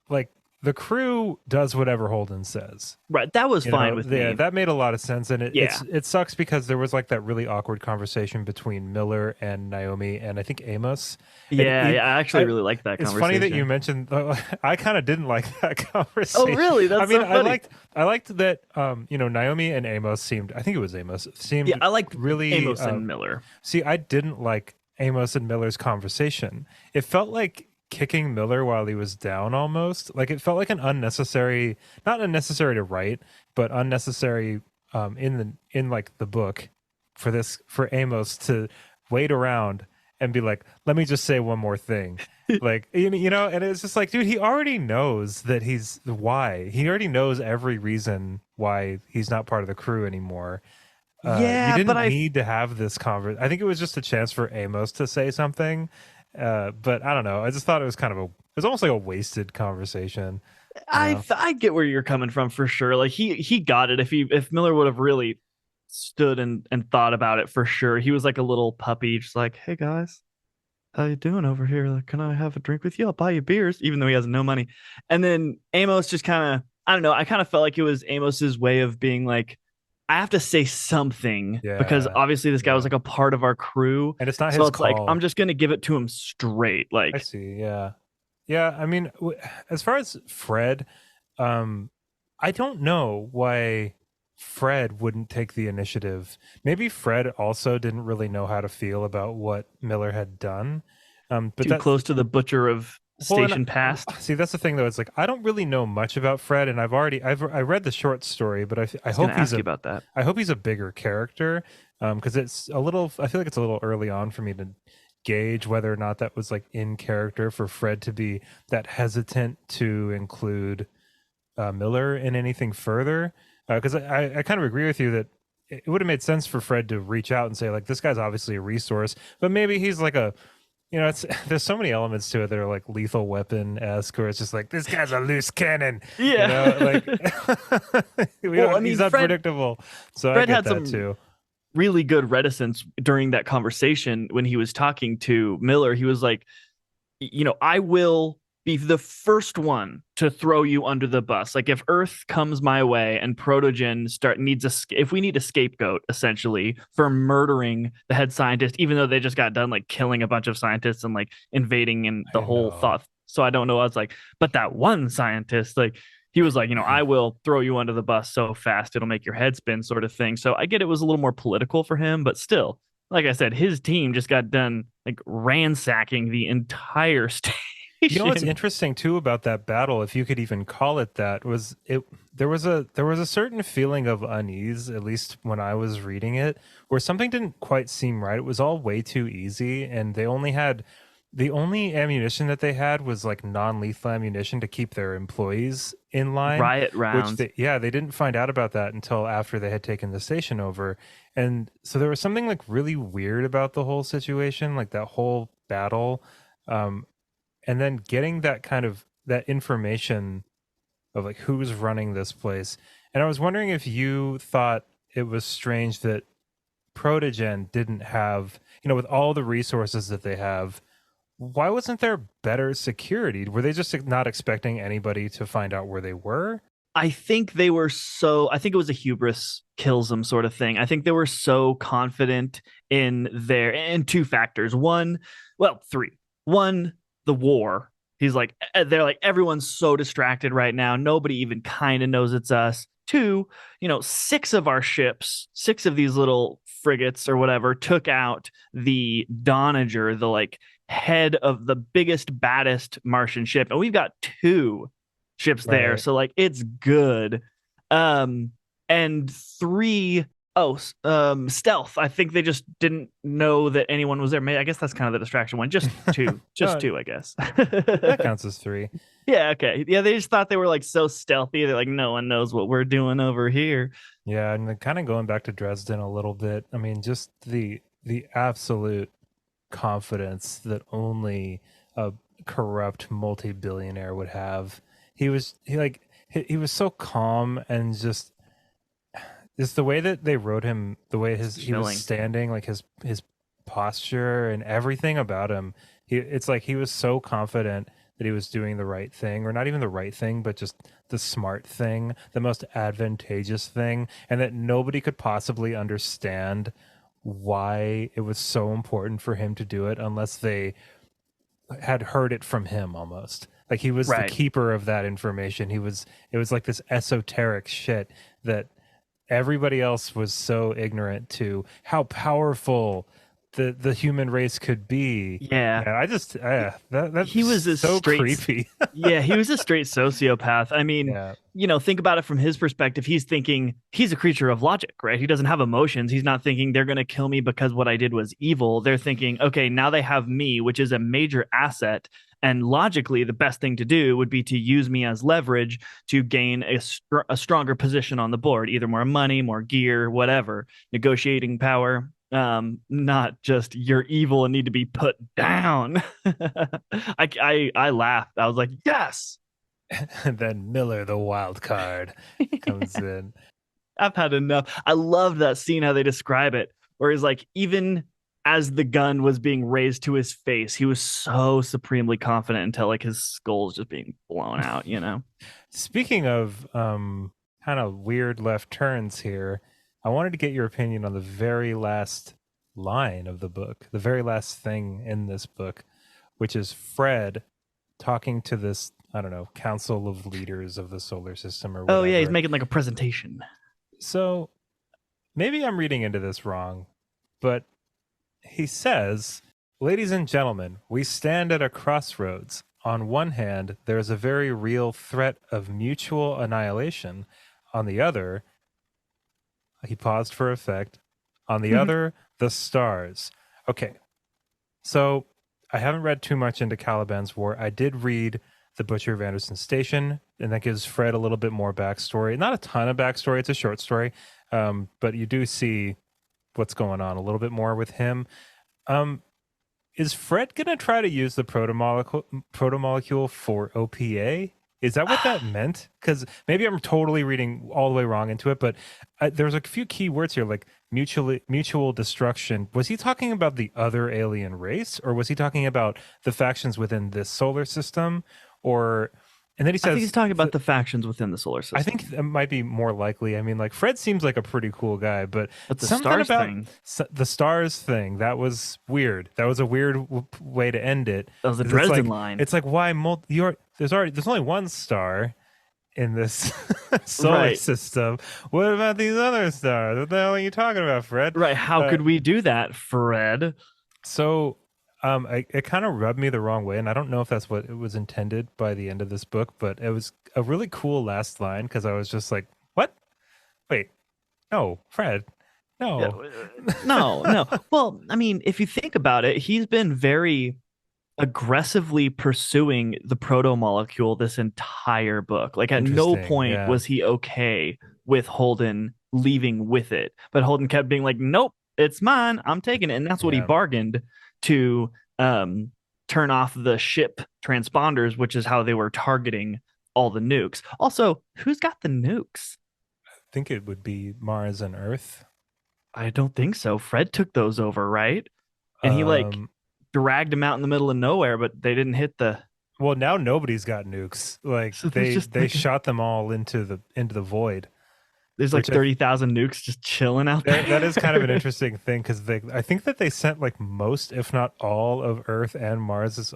like the crew does whatever Holden says. Right. That was You fine know, with yeah, me. that made a lot of sense, and Yeah. it sucks because there was like that really awkward conversation between Miller and Naomi, and I think Amos. And Yeah. Yeah. I actually I, really liked that it's funny that you conversation. mentioned. I kind of didn't like that Oh, conversation. really? I That's mean, so funny. I liked that. Naomi and Amos seemed. I think it was Amos Yeah. seemed I liked really. Amos and Miller. See, I didn't like Amos and Miller's conversation. It felt like kicking Miller while he was down almost. Like it felt like an unnecessary, not unnecessary to write, but unnecessary in like the book for Amos to wait around and be like, "Let me just say one more thing." Like and it's just like, dude, he already knows that he's why. He already knows every reason why he's not part of the crew anymore. You Yeah, but didn't need to have this conversation. I think it was just a chance for Amos to say something. But I don't know. I just thought it was kind of it was almost like a wasted conversation, you know? I get where you're coming from for sure. Like he got it if Miller would have really stood and thought about it for sure. He was like a little puppy, just like, hey guys, how you doing over here? Like, can I have a drink with you? I'll buy you beers, even though he has no money. And then Amos just kind of, I don't know. I kind of felt like it was Amos's way of being like, I have to say something because Yeah. obviously this guy was Yeah. like a part of our crew. And it's not So his it's like I'm call. just gonna give it to him straight. I Like, see. Yeah. Yeah. I mean, as far as Fred, um, I don't know why Fred wouldn't take the initiative. Maybe Fred also didn't really know how to feel about what Miller had done. But too that's close to the butcher of well, and station past. see, that's the thing though. It's like I don't really know much about Fred, and I read the short story, but I I was gonna hope ask you about that. I hope he's a bigger character, because it's a little. I feel like it's a little early on for me to gauge whether or not that was like in character for Fred to be that hesitant to include Miller in anything further. Because I kind of agree with you that it would have made sense for Fred to reach out and say like this guy's obviously a resource, but maybe he's like a it's there's so many elements to it that are like Lethal Weapon esque, where it's just like this guy's a loose cannon, Yeah. like we Well, I don't, he's mean, Fred unpredictable. So I Fred get had that some too. really good reticence during that conversation when he was talking to Miller. He was like, I will be the first one to throw you under the bus. Like if Earth comes my way and Protogen if we need a scapegoat essentially for murdering the head scientist, even though they just got done like killing a bunch of scientists and like invading and the I whole know. thought. So I don't know. I was like, but that one scientist, like he was like, I will throw you under the bus so fast it'll make your head spin, sort of thing. So I get it was a little more political for him, but still, like I said, his team just got done like ransacking the entire You know what's station. interesting too about that battle, if you could even call it that, was it there was a certain feeling of unease, at least when I was reading it, where something didn't quite seem right. It was all way too easy, and the only ammunition that they had was like non-lethal ammunition to keep their employees in line, Riot which rounds. they didn't find out about that until after they had taken the station over. And so there was something like really weird about the whole situation, like that whole battle. Um, and then getting that kind of that information of like who's running this place. And I was wondering if you thought it was strange that Protogen didn't have, with all the resources that they have, why wasn't there better security? Were they just not expecting anybody to find out where they were? I think it was a hubris kills them sort of thing. I think they were so confident in two factors. Three. One, the war. They're like, everyone's so distracted right now. Nobody even kind of knows it's us. Two, six of these little frigates or whatever took out the Donager, the like head of the biggest, baddest Martian ship. And we've got two ships there. Right. So like it's good. Um and three, stealth. I think they just didn't know that anyone was there. Maybe I guess that's kind of the distraction one. Just two. Just No, two, I guess. that counts as three. Yeah, okay. Yeah, they just thought they were like so stealthy. They're like, no one knows what we're doing over here. Yeah, and then kind of going back to Dresden a little bit. I mean, just the absolute confidence that only a corrupt multi-billionaire would have. He was so calm, and just the way that they wrote him, the way It's he was chilling. standing, like his posture and everything about him. It's like he was so confident that he was doing the right thing, or not even the right thing, but just the smart thing, the most advantageous thing, and that nobody could possibly understand why it was so important for him to do it unless they had heard it from him almost. Like he was the Right. keeper of that information. It was like this esoteric shit that everybody else was so ignorant to how powerful the human race could be. Yeah. Man, I just He that's was a so straight creepy. Yeah, he was a straight sociopath. I mean, Yeah. think about it from his perspective. He's thinking he's a creature of logic, right? He doesn't have emotions. He's not thinking they're going to kill me because what I did was evil. They're thinking, okay, now they have me, which is a major asset. And logically, the best thing to do would be to use me as leverage to gain a stronger position on the board, either more money, more gear, whatever, negotiating power. Not just you're evil and need to be put down. I laughed. I was like, yes. And then Miller, the wild card, comes in. I've had enough. I love that scene how they describe it, where he's like, even as the gun was being raised to his face, he was so supremely confident until like his skull's just being blown out. Speaking of kind of weird left turns here, I wanted to get your opinion on the very last line of the book, the very last thing in this book, which is Fred talking to this, I don't know, council of leaders of the solar system or Oh yeah, he's whatever. making like a presentation. So maybe I'm reading into this wrong, but he says, "Ladies and gentlemen, we stand at a crossroads. On one hand, there is a very real threat of mutual annihilation. On the other," he paused for effect, "on the other, the stars." Okay, so I haven't read too much into Caliban's War. I did read The Butcher of Anderson Station, and that gives Fred a little bit more backstory. Not a ton of backstory, it's a short story, but you do see what's going on a little bit more with him. Um, is Fred going to try to use the protomolecule for OPA? Is that what that meant? Because maybe I'm totally reading all the way wrong into it, but there's a few key words here, like mutual destruction. Was he talking about the other alien race, or was he talking about the factions within this solar system? Or, and then he I think says, he's talking about the factions within the solar system. I think that might be more likely. I mean, like Fred seems like a pretty cool guy, but But the something stars about thing, the stars thing that was weird. That was a weird way to end it. that was a 'Cause Dresden line. it's like why there's only one star in this solar Right. system. What about these other stars? What the hell are you talking about, Fred? Right. How Uh, could we do that, Fred? so it kind of rubbed me the wrong way, and I don't know if that's what it was intended by the end of this book, but it was a really cool last line because I was just like, "What? Wait, no, Fred, Yeah, no." no, no. Well, I mean, if you think about it, he's been very aggressively pursuing the proto molecule this entire book. Like, at no Interesting. point Yeah, was he okay with Holden leaving with it. But Holden kept being like, nope, it's mine. I'm taking it. And that's what he yeah. bargained to turn off the ship transponders, which is how they were targeting all the nukes. Also, who's got the nukes? I think it would be Mars and Earth. I don't think so. Fred took those over, right? And he like Um, dragged him out in the middle of nowhere, but they didn't hit the. well, now nobody's got nukes. Like So there's just they like shot them all into the void, there's like which 30,000 nukes just chilling out there. that is kind of an interesting thing because I think that they sent like most, if not all, of Earth and Mars's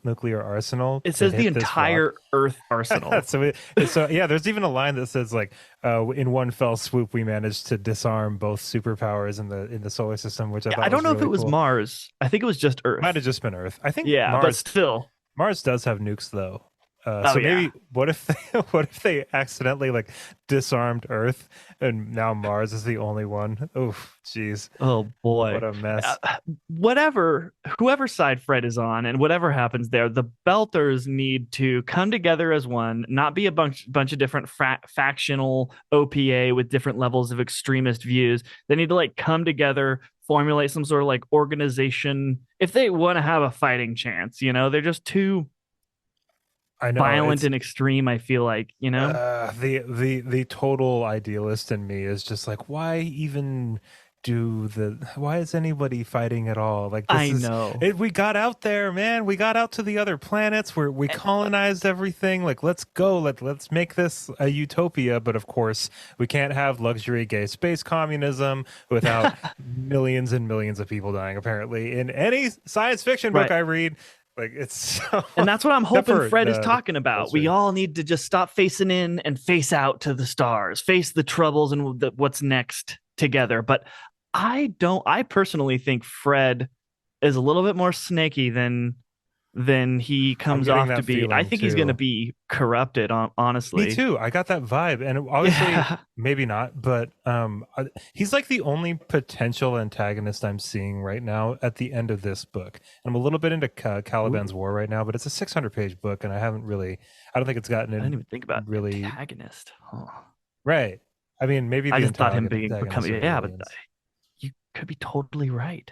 nuclear arsenal It to says the hit this rock. entire Earth arsenal. So yeah, there's even a line that says like, in one fell swoop, we managed to disarm both superpowers in the solar system, which I Yeah, thought I don't was know if it really was cool. Mars. I think it was just Might Earth. have just been Earth. I think Yeah, but still. Mars does have nukes though. Oh So yeah. maybe what if they what if they accidentally like disarmed Earth and now Mars is the only one? Oof, jeez, Oh what boy. a mess. Whatever, whoever side Fred is on, and whatever happens there, the Belters need to come together as one, not be a bunch of different factional OPA with different levels of extremist views. They need to like come together, formulate some sort of like organization if they want to have a fighting chance. They're just too I know violent it's and extreme. I feel like. the total idealist in me is just like, why even why is anybody fighting at all? Like this I is know. it, we got out there, man. We got out to the other planets where we colonized everything. Like let's go. Let's make this a utopia. But of course, we can't have luxury gay space communism without millions and millions of people dying, apparently. In any science fiction book Right. I read, like it's so And that's what I'm except hoping for Fred is the talking about. We culture. all need to just stop facing in and face out to the stars, face the troubles and what's next together. But I personally think Fred is a little bit more snaky than he I'm comes getting off to that be. I feeling think he's going to too. be corrupted, Me honestly. too. I got that vibe, and obviously, Yeah, maybe not, but he's like the only potential antagonist I'm seeing right now at the end of this book. I'm a little bit into Caliban's ooh, War right now, but it's a 600-page book, and I don't think it's gotten I didn't in even think about really antagonist. Huh. right. I mean, maybe I the just thought him being antagonists becoming. are Yeah, but aliens. you could be totally right.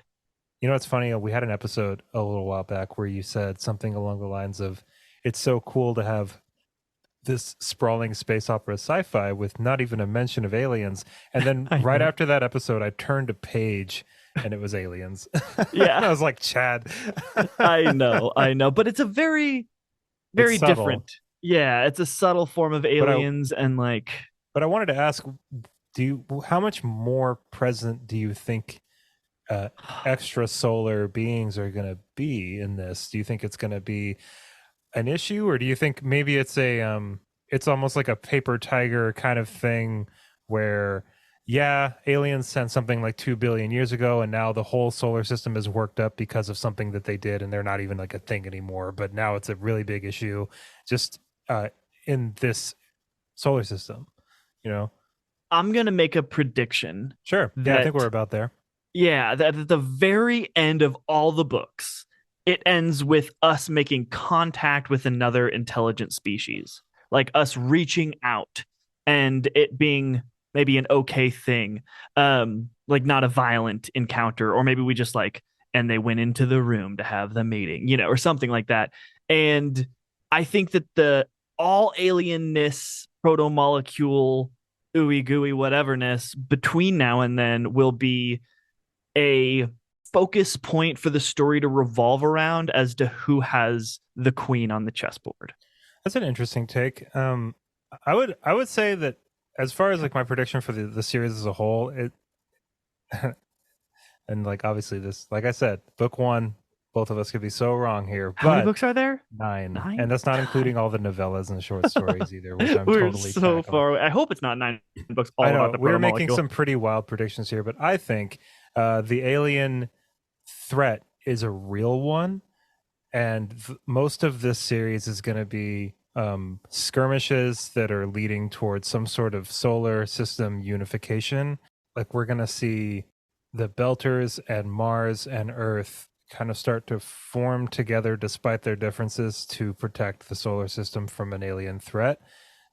You know, it's funny. We had an episode a little while back where you said something along the lines of, "It's so cool to have this sprawling space opera sci-fi with not even a mention of aliens." And then I right know. after that episode, I turned a page and it was aliens. And I Yeah, was like, Chad. I know. But it's a very, It's very subtle. different. Yeah, it's a subtle form of But I aliens, and like, but I wanted to ask, how much more present do you think extrasolar beings are going to be in this? Do you think it's going to be an issue, or do you think maybe it's almost like a paper tiger kind of thing where yeah, aliens sent something like 2 billion years ago and now the whole solar system is worked up because of something that they did and they're not even like a thing anymore, but now it's a really big issue just in this solar system, you know? I'm gonna make a prediction Sure. Yeah, I think we're that about there. yeah, that at the very end of all the books, it ends with us making contact with another intelligent species, like us reaching out and it being maybe an okay thing, like not a violent encounter, or maybe we just like and they went into the room to have the meeting, or something like that. And I think that the all alienness, proto molecule, ooey gooey, whateverness between now and then will be a focus point for the story to revolve around as to who has the queen on the chessboard. That's an interesting take. I would say that as far as like my prediction for the series as a whole, it and like obviously this, like I said, book one, both of us could be so wrong here, How many but books are there? nine, and Nine? that's not including all the novellas and short stories either, which I'm We're totally so tackling. far away. I hope it's not nine books I all about know the we're making proto-molecule. some pretty wild predictions here, but I think the alien threat is a real one, and most of this series is going to be skirmishes that are leading towards some sort of solar system unification. Like we're going to see the Belters and Mars and Earth kind of start to form together despite their differences to protect the solar system from an alien threat.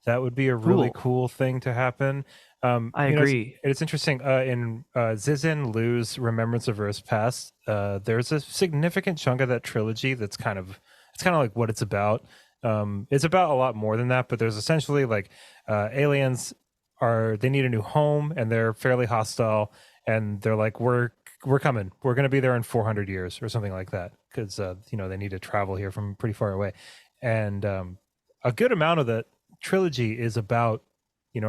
That would be a really Cool. cool thing to happen. I You know, agree. it's interesting. In Zizin Liu's Remembrance of Earth's Past, there's a significant chunk of that trilogy that's it's kind of like what it's about. It's about a lot more than that, but there's essentially like aliens they need a new home and they're fairly hostile, and they're like we're coming, we're going to be there in 400 years or something like that because they need to travel here from pretty far away, and a good amount of the trilogy is about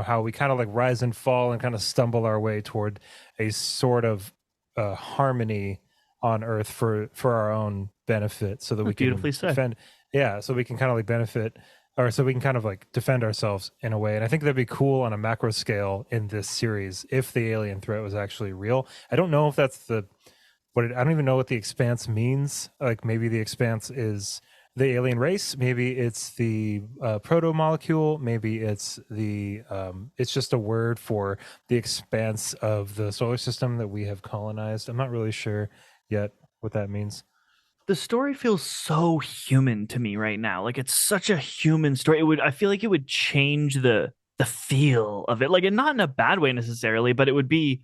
how we kind of like rise and fall and kind of stumble our way toward a sort of harmony on earth for our own benefit so that we That's can beautifully said. defend, yeah, so we can kind of like benefit, or so we can kind of like defend ourselves in a way. And I think that'd be cool on a macro scale in this series if the alien threat was actually real. I don't know if that's I don't even know what the expanse means. Like maybe the expanse is the alien race, maybe it's the proto molecule, maybe it's just a word for the expanse of the solar system that we have colonized. I'm not really sure yet what that means. The story feels so human to me right now. Like it's such a human story. I feel like it would change the feel of it. Like, and not in a bad way necessarily, but it would be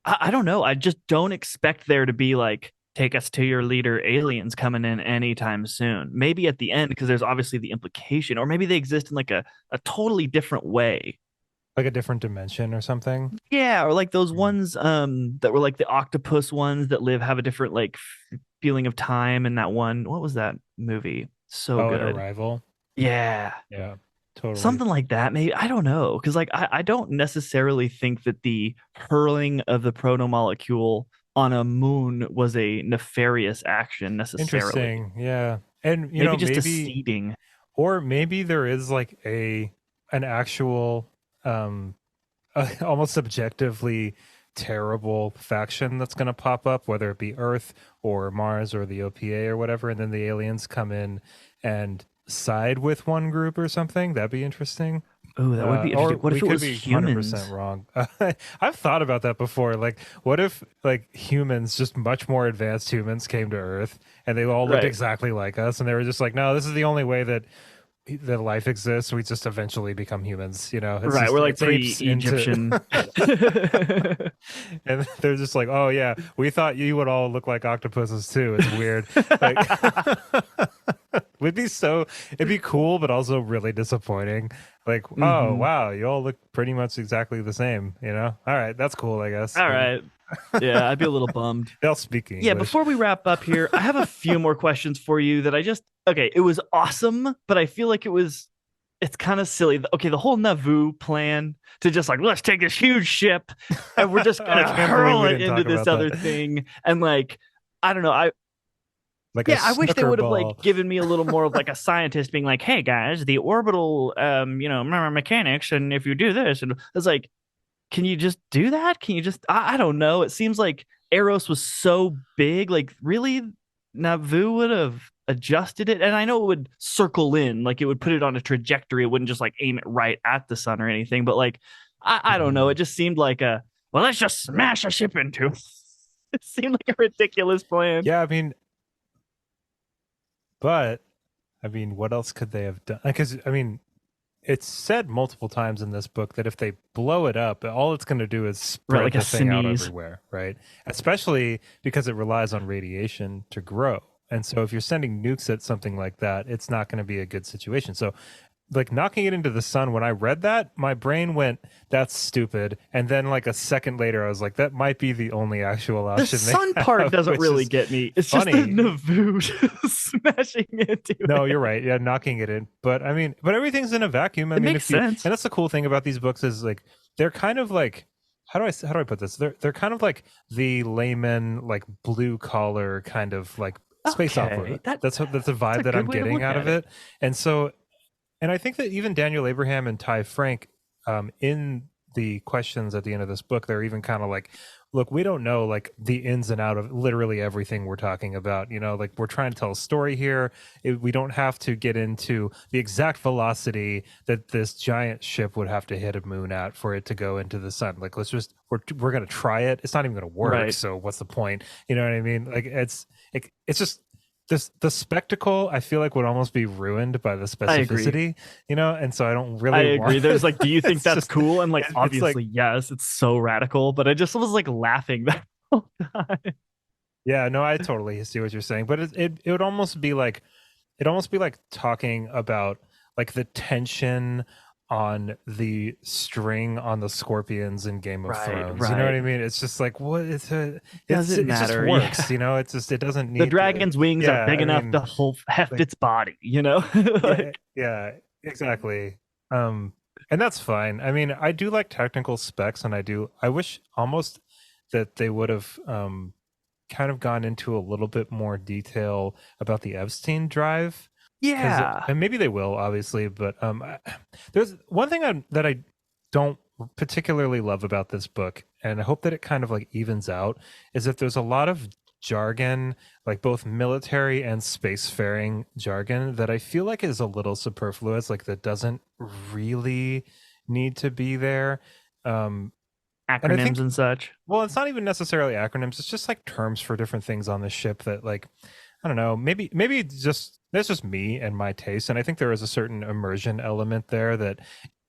I don't know. I just don't expect there to be like take us to your leader aliens coming in anytime soon. Maybe at the end because there's obviously the implication, or maybe they exist in like a totally different way. like a different dimension or something. Yeah, or like those Mm. ones that were like the octopus ones that live have a different like feeling of time in that one. What was that movie? So Oh, an good. arrival. Yeah. Yeah, totally. Something like that, maybe. I don't know. Because like I don't necessarily think that the hurling of the protomolecule on a moon was a nefarious action necessarily. Interesting. Yeah. And Maybe just a maybe, seeding. or maybe there is like an actual almost subjectively terrible faction that's going to pop up, whether it be Earth or Mars or the OPA or whatever, and then the aliens come in and side with one group or something. That'd be interesting. Oh, that would be Or interesting. What we if it could was be 100% humans? wrong. I've thought about that before. Like, what if like humans, just much more advanced humans, came to Earth and they all looked Right. exactly like us, and they were just like, no, this is the only way that life exists. We just eventually become humans. It's Right. just We're like it's apes into, pre-Egyptian. and they're just like, oh yeah, we thought you would all look like octopuses too. It's weird. Like, it'd be cool, but also really disappointing. Like, oh Hmm. wow, you all look pretty much exactly the same. All right, that's cool, I guess. All right. Yeah, I'd be a little bummed. They all speak Yeah, English. before we wrap up here, I have a few more questions for you that I just okay, it was awesome, but I feel like it's kind of silly. Okay, the whole Navoo plan to just like let's take this huge ship and we're just I gonna can't believe hurl we it didn't into talk this about other that. thing and like I don't know. Like a Yeah, I wish they snooker would have like ball. given me a little more of like a scientist being like, "Hey guys, the orbital mechanics and if you do this." And it's like, can you just do that? Can you just I don't know. It seems like Eros was so big, like really Navu would have adjusted it. And I know it would circle in, like it would put it on a trajectory. It wouldn't just like aim it right at the sun or anything. But like I don't know. Mhm. It just seemed like a well, let's just smash a ship into. It seemed like a ridiculous plan. Yeah, but I mean, what else could they have done? Because I mean, it's said multiple times in this book that if they blow it up, all it's going to do is Right, spread like a the thing out sneeze. everywhere, right? Especially because it relies on radiation to grow. And so if you're sending nukes at something like that, it's not going to be a good situation. So like knocking it into the sun, when I read that, my brain went, that's stupid. And then like a second later, I was like, that might be the only actual The option they sun part have, doesn't which really is get me. It's just the funny. Navoo smashing into No, you're it. right. Yeah, knocking it in. But I mean, but everything's in a vacuum. I It mean, makes if you, sense. and that's the cool thing about these books is like they're kind of like, how do I put this? They're kind of like the layman, like blue collar kind of like space Okay, opera. That's the that's vibe a that good I'm way to getting look out at of it. it. And so, and I think that even Daniel Abraham and Ty Frank, in the questions at the end of this book, they're even kind of like, look, we don't know like the ins and out of literally everything we're talking about. Like we're trying to tell a story here. We don't have to get into the exact velocity that this giant ship would have to hit a moon at for it to go into the sun. Like we're gonna try it. It's not even gonna work. Right. So what's the point? You know what I mean? Like it's just the spectacle I feel like would almost be ruined by the I agree. specificity, and so I don't I really want agree. There's like, do you think it's that's just cool? And like, it's like obviously, yes, it's so radical, but I just was like laughing that whole time. yeah, no, I totally see what you're saying, but it would almost be like talking about like the tension on the string on the scorpions in Game of Right, Thrones. You know what right. I mean? It's just like what Doesn't it just matter. works, Yeah. it doesn't The need dragon's wings are yeah, big I enough to mean whole heft like its body, yeah, like, yeah, exactly. And that's fine. I mean, I do like technical specs, and I wish almost that they would have kind of gone into a little bit more detail about the Epstein drive, because yeah. and maybe they will, obviously, but there's one thing that I don't particularly love about this book, and I hope that it kind of like evens out, is that there's a lot of jargon, like both military and spacefaring jargon, that I feel like is a little superfluous, like that doesn't really need to be there. Um, and I Acronyms think, and such. well, it's not even necessarily acronyms. It's just like terms for different things on the ship that, like, I don't know. Maybe it's just that's just me and my taste, and I think there is a certain immersion element there that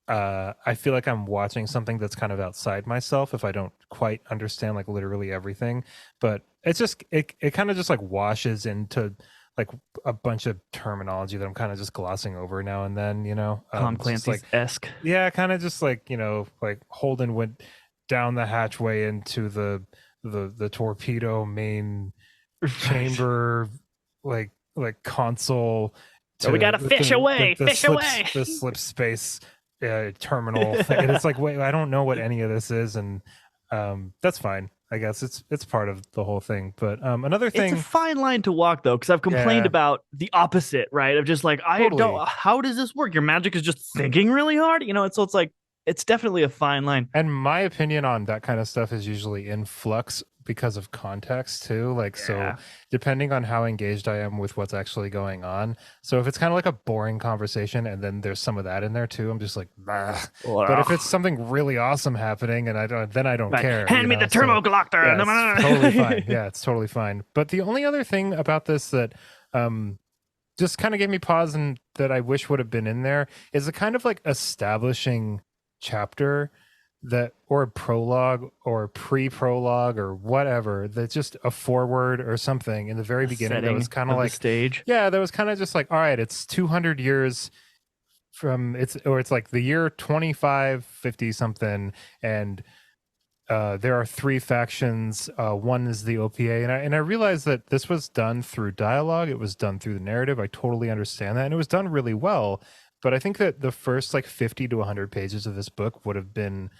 I feel like I'm watching something that's kind of outside myself if I don't quite understand like literally everything. But it's just it kind of just like washes into like a bunch of terminology that I'm kind of just glossing over now and then, Tom it's just like, Clancy's esque. yeah, kind of just like, like Holden went down the hatchway into the torpedo main Right. chamber, like console So we to gotta fish away, the fish away. slip space terminal thing. And it's like, wait, I don't know what any of this is, and that's fine. I guess it's part of the whole thing. But another It's a thing, fine line to walk though, because I've complained yeah, about the opposite, right? Of just like, I totally. don't, how does this work? Your magic is just thinking really hard, it's like it's definitely a fine line. And my opinion on that kind of stuff is usually in flux because of context too. Like, so Yeah. depending on how engaged I am with what's actually going on. So if it's kind of like a boring conversation and then there's some of that in there too, I'm just like, bah. But if it's Ugh. something really awesome happening and I don't Right. care, Hand me the So turbo glockter. yeah, No, it's no, totally fine. no. Yeah, it's totally fine. But the only other thing about this that um just kind of gave me pause and that I wish would have been in there is a kind of like establishing chapter that or a prologue or pre-prologue or whatever that's just a foreword or something in the very A beginning that was setting kind of of the like, stage. yeah, that was kind of just like, all right, it's 200 years from it's like the year 2550 something, and there are three factions. One is the OPA, and I realized that this was done through dialogue. It was done through the narrative. I totally understand that, and it was done really well. But I think that the first like 50 to 100 pages of this book would have been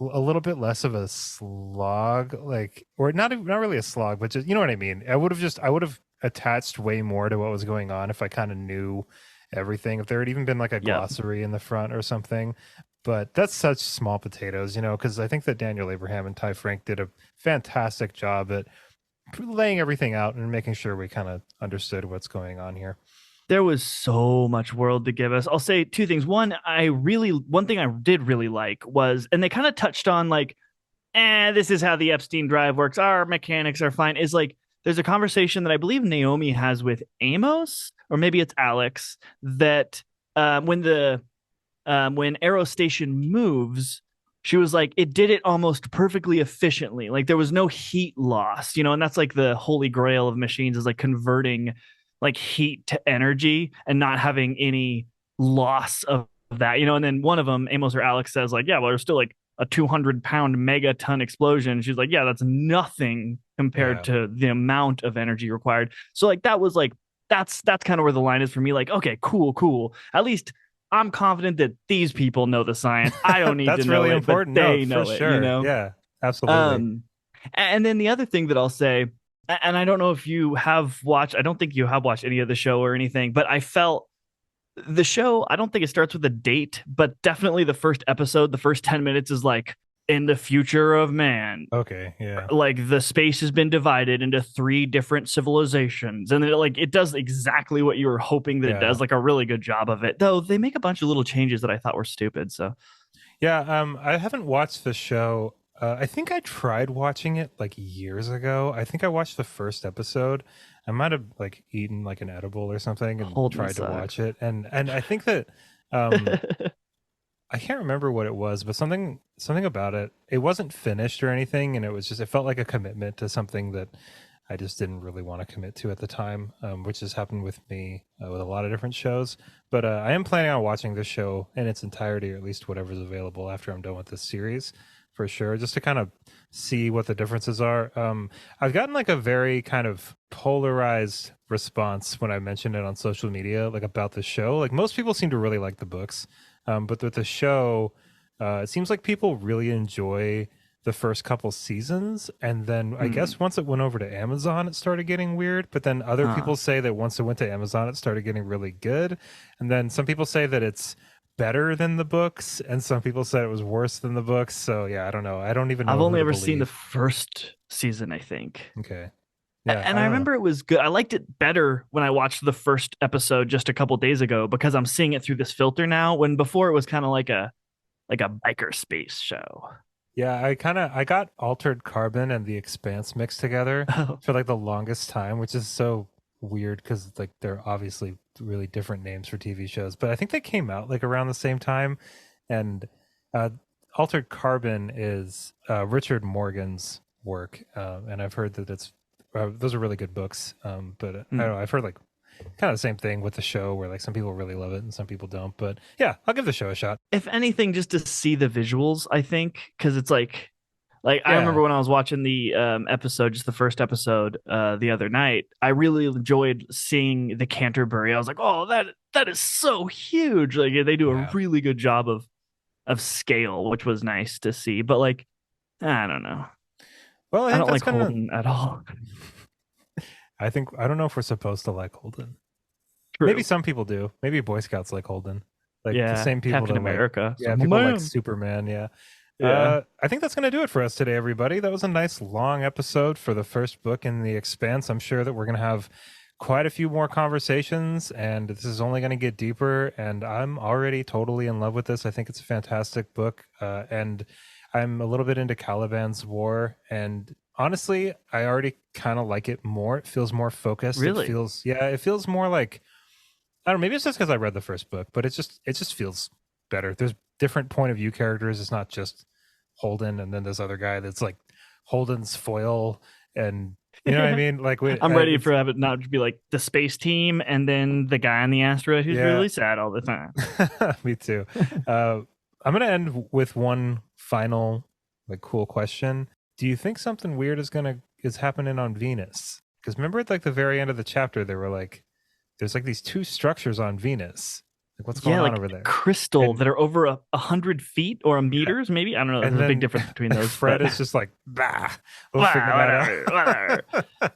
a little bit less of a slog, like, or not really a slog, but just, you know what I mean. I would have attached way more to what was going on if I kind of knew everything. If there had even been like a Yep. glossary in the front or something. But that's such small potatoes, because I think that Daniel Abraham and Ty Frank did a fantastic job at laying everything out and making sure we kind of understood what's going on here. There was so much world to give us. I'll say two things. One thing I did really like was, and they kind of touched on like, this is how the Epstein drive works. Our mechanics are fine. Is like, there's a conversation that I believe Naomi has with Amos, or maybe it's Alex, that when Eros Station moves, she was like, it did it almost perfectly efficiently. Like there was no heat loss, and that's like the holy grail of machines is like converting like heat to energy and not having any loss of that, And then one of them, Amos or Alex, says like, yeah, well, there's still like a 200-pound megaton explosion. She's like, yeah, that's nothing compared Yeah. to the amount of energy required. So like that was like that's kind of where the line is for me. Like, okay, cool, cool. At least I'm confident that these people know the science. I don't need to That's know really it, but important. No, they for know it. sure. Yeah, absolutely. Um, and then the other thing that I'll say, and I don't know if you have watched, I don't think you have watched any of the show or anything, but I felt the show, I don't think it starts with a date, but definitely the first episode, the first 10 minutes is like in the future of man. Okay, yeah. Like the space has been divided into three different civilizations, and it does exactly what you were hoping that it Yeah. does, like a really good job of it. Though they make a bunch of little changes that I thought were stupid. So Yeah, I haven't watched the show. I think I tried watching it like years ago. I think I watched the first episode. I might have like eaten like an edible or something and Holden tried to sucks. watch it. And I think that um I can't remember what it was, but something about it. It wasn't finished or anything, and it felt like a commitment to something that I just didn't really want to commit to at the time, which has happened with me with a lot of different shows. But I am planning on watching this show in its entirety, or at least whatever's available after I'm done with this series, for sure, just to kind of see what the differences are. I've gotten like a very kind of polarized response when I mentioned it on social media, like about the show. Like most people seem to really like the books, but with the show, it seems like people really enjoy the first couple seasons, and then I Hmm. guess once it went over to Amazon it started getting weird, but then other Huh. people say that once it went to Amazon it started getting really good, and then some people say that it's better than the books and some people said it was worse than the books. So yeah, I don't know, I don't even I've know who only to ever seen the believe. first season, I think. Okay, yeah, And I I don't know. remember it was good. I liked it better when I watched the first episode just a couple days ago because I'm seeing it through this filter now. When before it was kind of like a biker space show. Yeah, I got Altered Carbon and The Expanse mixed together Oh, for like the longest time, which is so weird because like they're obviously really different names for TV shows. But I think they came out like around the same time. And uh, Altered Carbon is Richard Morgan's work, and I've heard that it's those are really good books. But I don't know. I've heard like kind of the same thing with the show, where like some people really love it and some people don't. But yeah, I'll give the show a shot. If anything, just to see the visuals, I think, because it's like I Yeah. remember when I was watching the episode, just the first episode, the other night. I really enjoyed seeing the Canterbury. I was like, oh, that is so huge. Like they do a Yeah. really good job of scale, which was nice to see. But like, I don't know. Well, I I think don't that's like gonna. Holden at all. I don't know if we're supposed to like Holden. True. Maybe some people do. Maybe Boy Scouts like Holden. Like the same people Captain that America. like, yeah, So, people man. like Superman. Yeah. Yeah. I think that's going to do it for us today, everybody. That was a nice long episode for the first book in the Expanse. I'm sure that we're going to have quite a few more conversations, and this is only going to get deeper. And I'm already totally in love with this. I think it's a fantastic book, and I'm a little bit into Caliban's War. And honestly, I already kind of like it more. It feels more focused. Really? It feels more like, I don't know. Maybe it's just because I read the first book, but it just feels better. There's different point of view characters. It's not just Holden and then this other guy that's like Holden's foil, and you know what I mean. Like I'm ready for it not to be like the space team and then the guy on the asteroid who's really sad all the time. Me too. I'm gonna end with one final like cool question. Do you think something weird is happening on Venus? Because remember at like the very end of the chapter, they were like, there's like these two structures on Venus. Like what's going on over there? Crystal that are over 100 feet or a meters, maybe. I don't know. There's a big difference between those. Fred is just like, bah, we'll figure that out.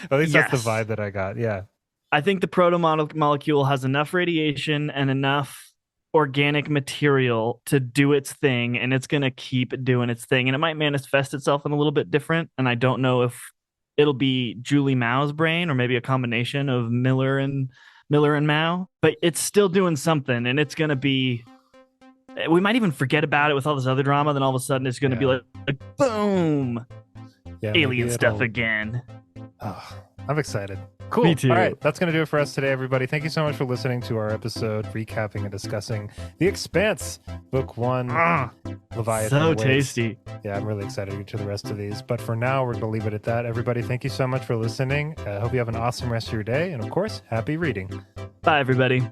At least that's the vibe that I got. Yeah. I think the proto-molecule has enough radiation and enough organic material to do its thing, and it's going to keep doing its thing. And it might manifest itself in a little bit different. And I don't know if it'll be Julie Mao's brain or maybe a combination of Miller and Mao, but it's still doing something, and it's going to be, we might even forget about it with all this other drama. Then all of a sudden it's going to be like boom, alien stuff again. Oh, I'm excited. Cool. Me too. All right, that's going to do it for us today, everybody. Thank you so much for listening to our episode recapping and discussing The Expanse, Book 1, Leviathan So Wakes. tasty. Yeah, I'm really excited to get to the rest of these. But for now, we're going to leave it at that. Everybody, thank you so much for listening. I hope you have an awesome rest of your day. And of course, happy reading. Bye, everybody.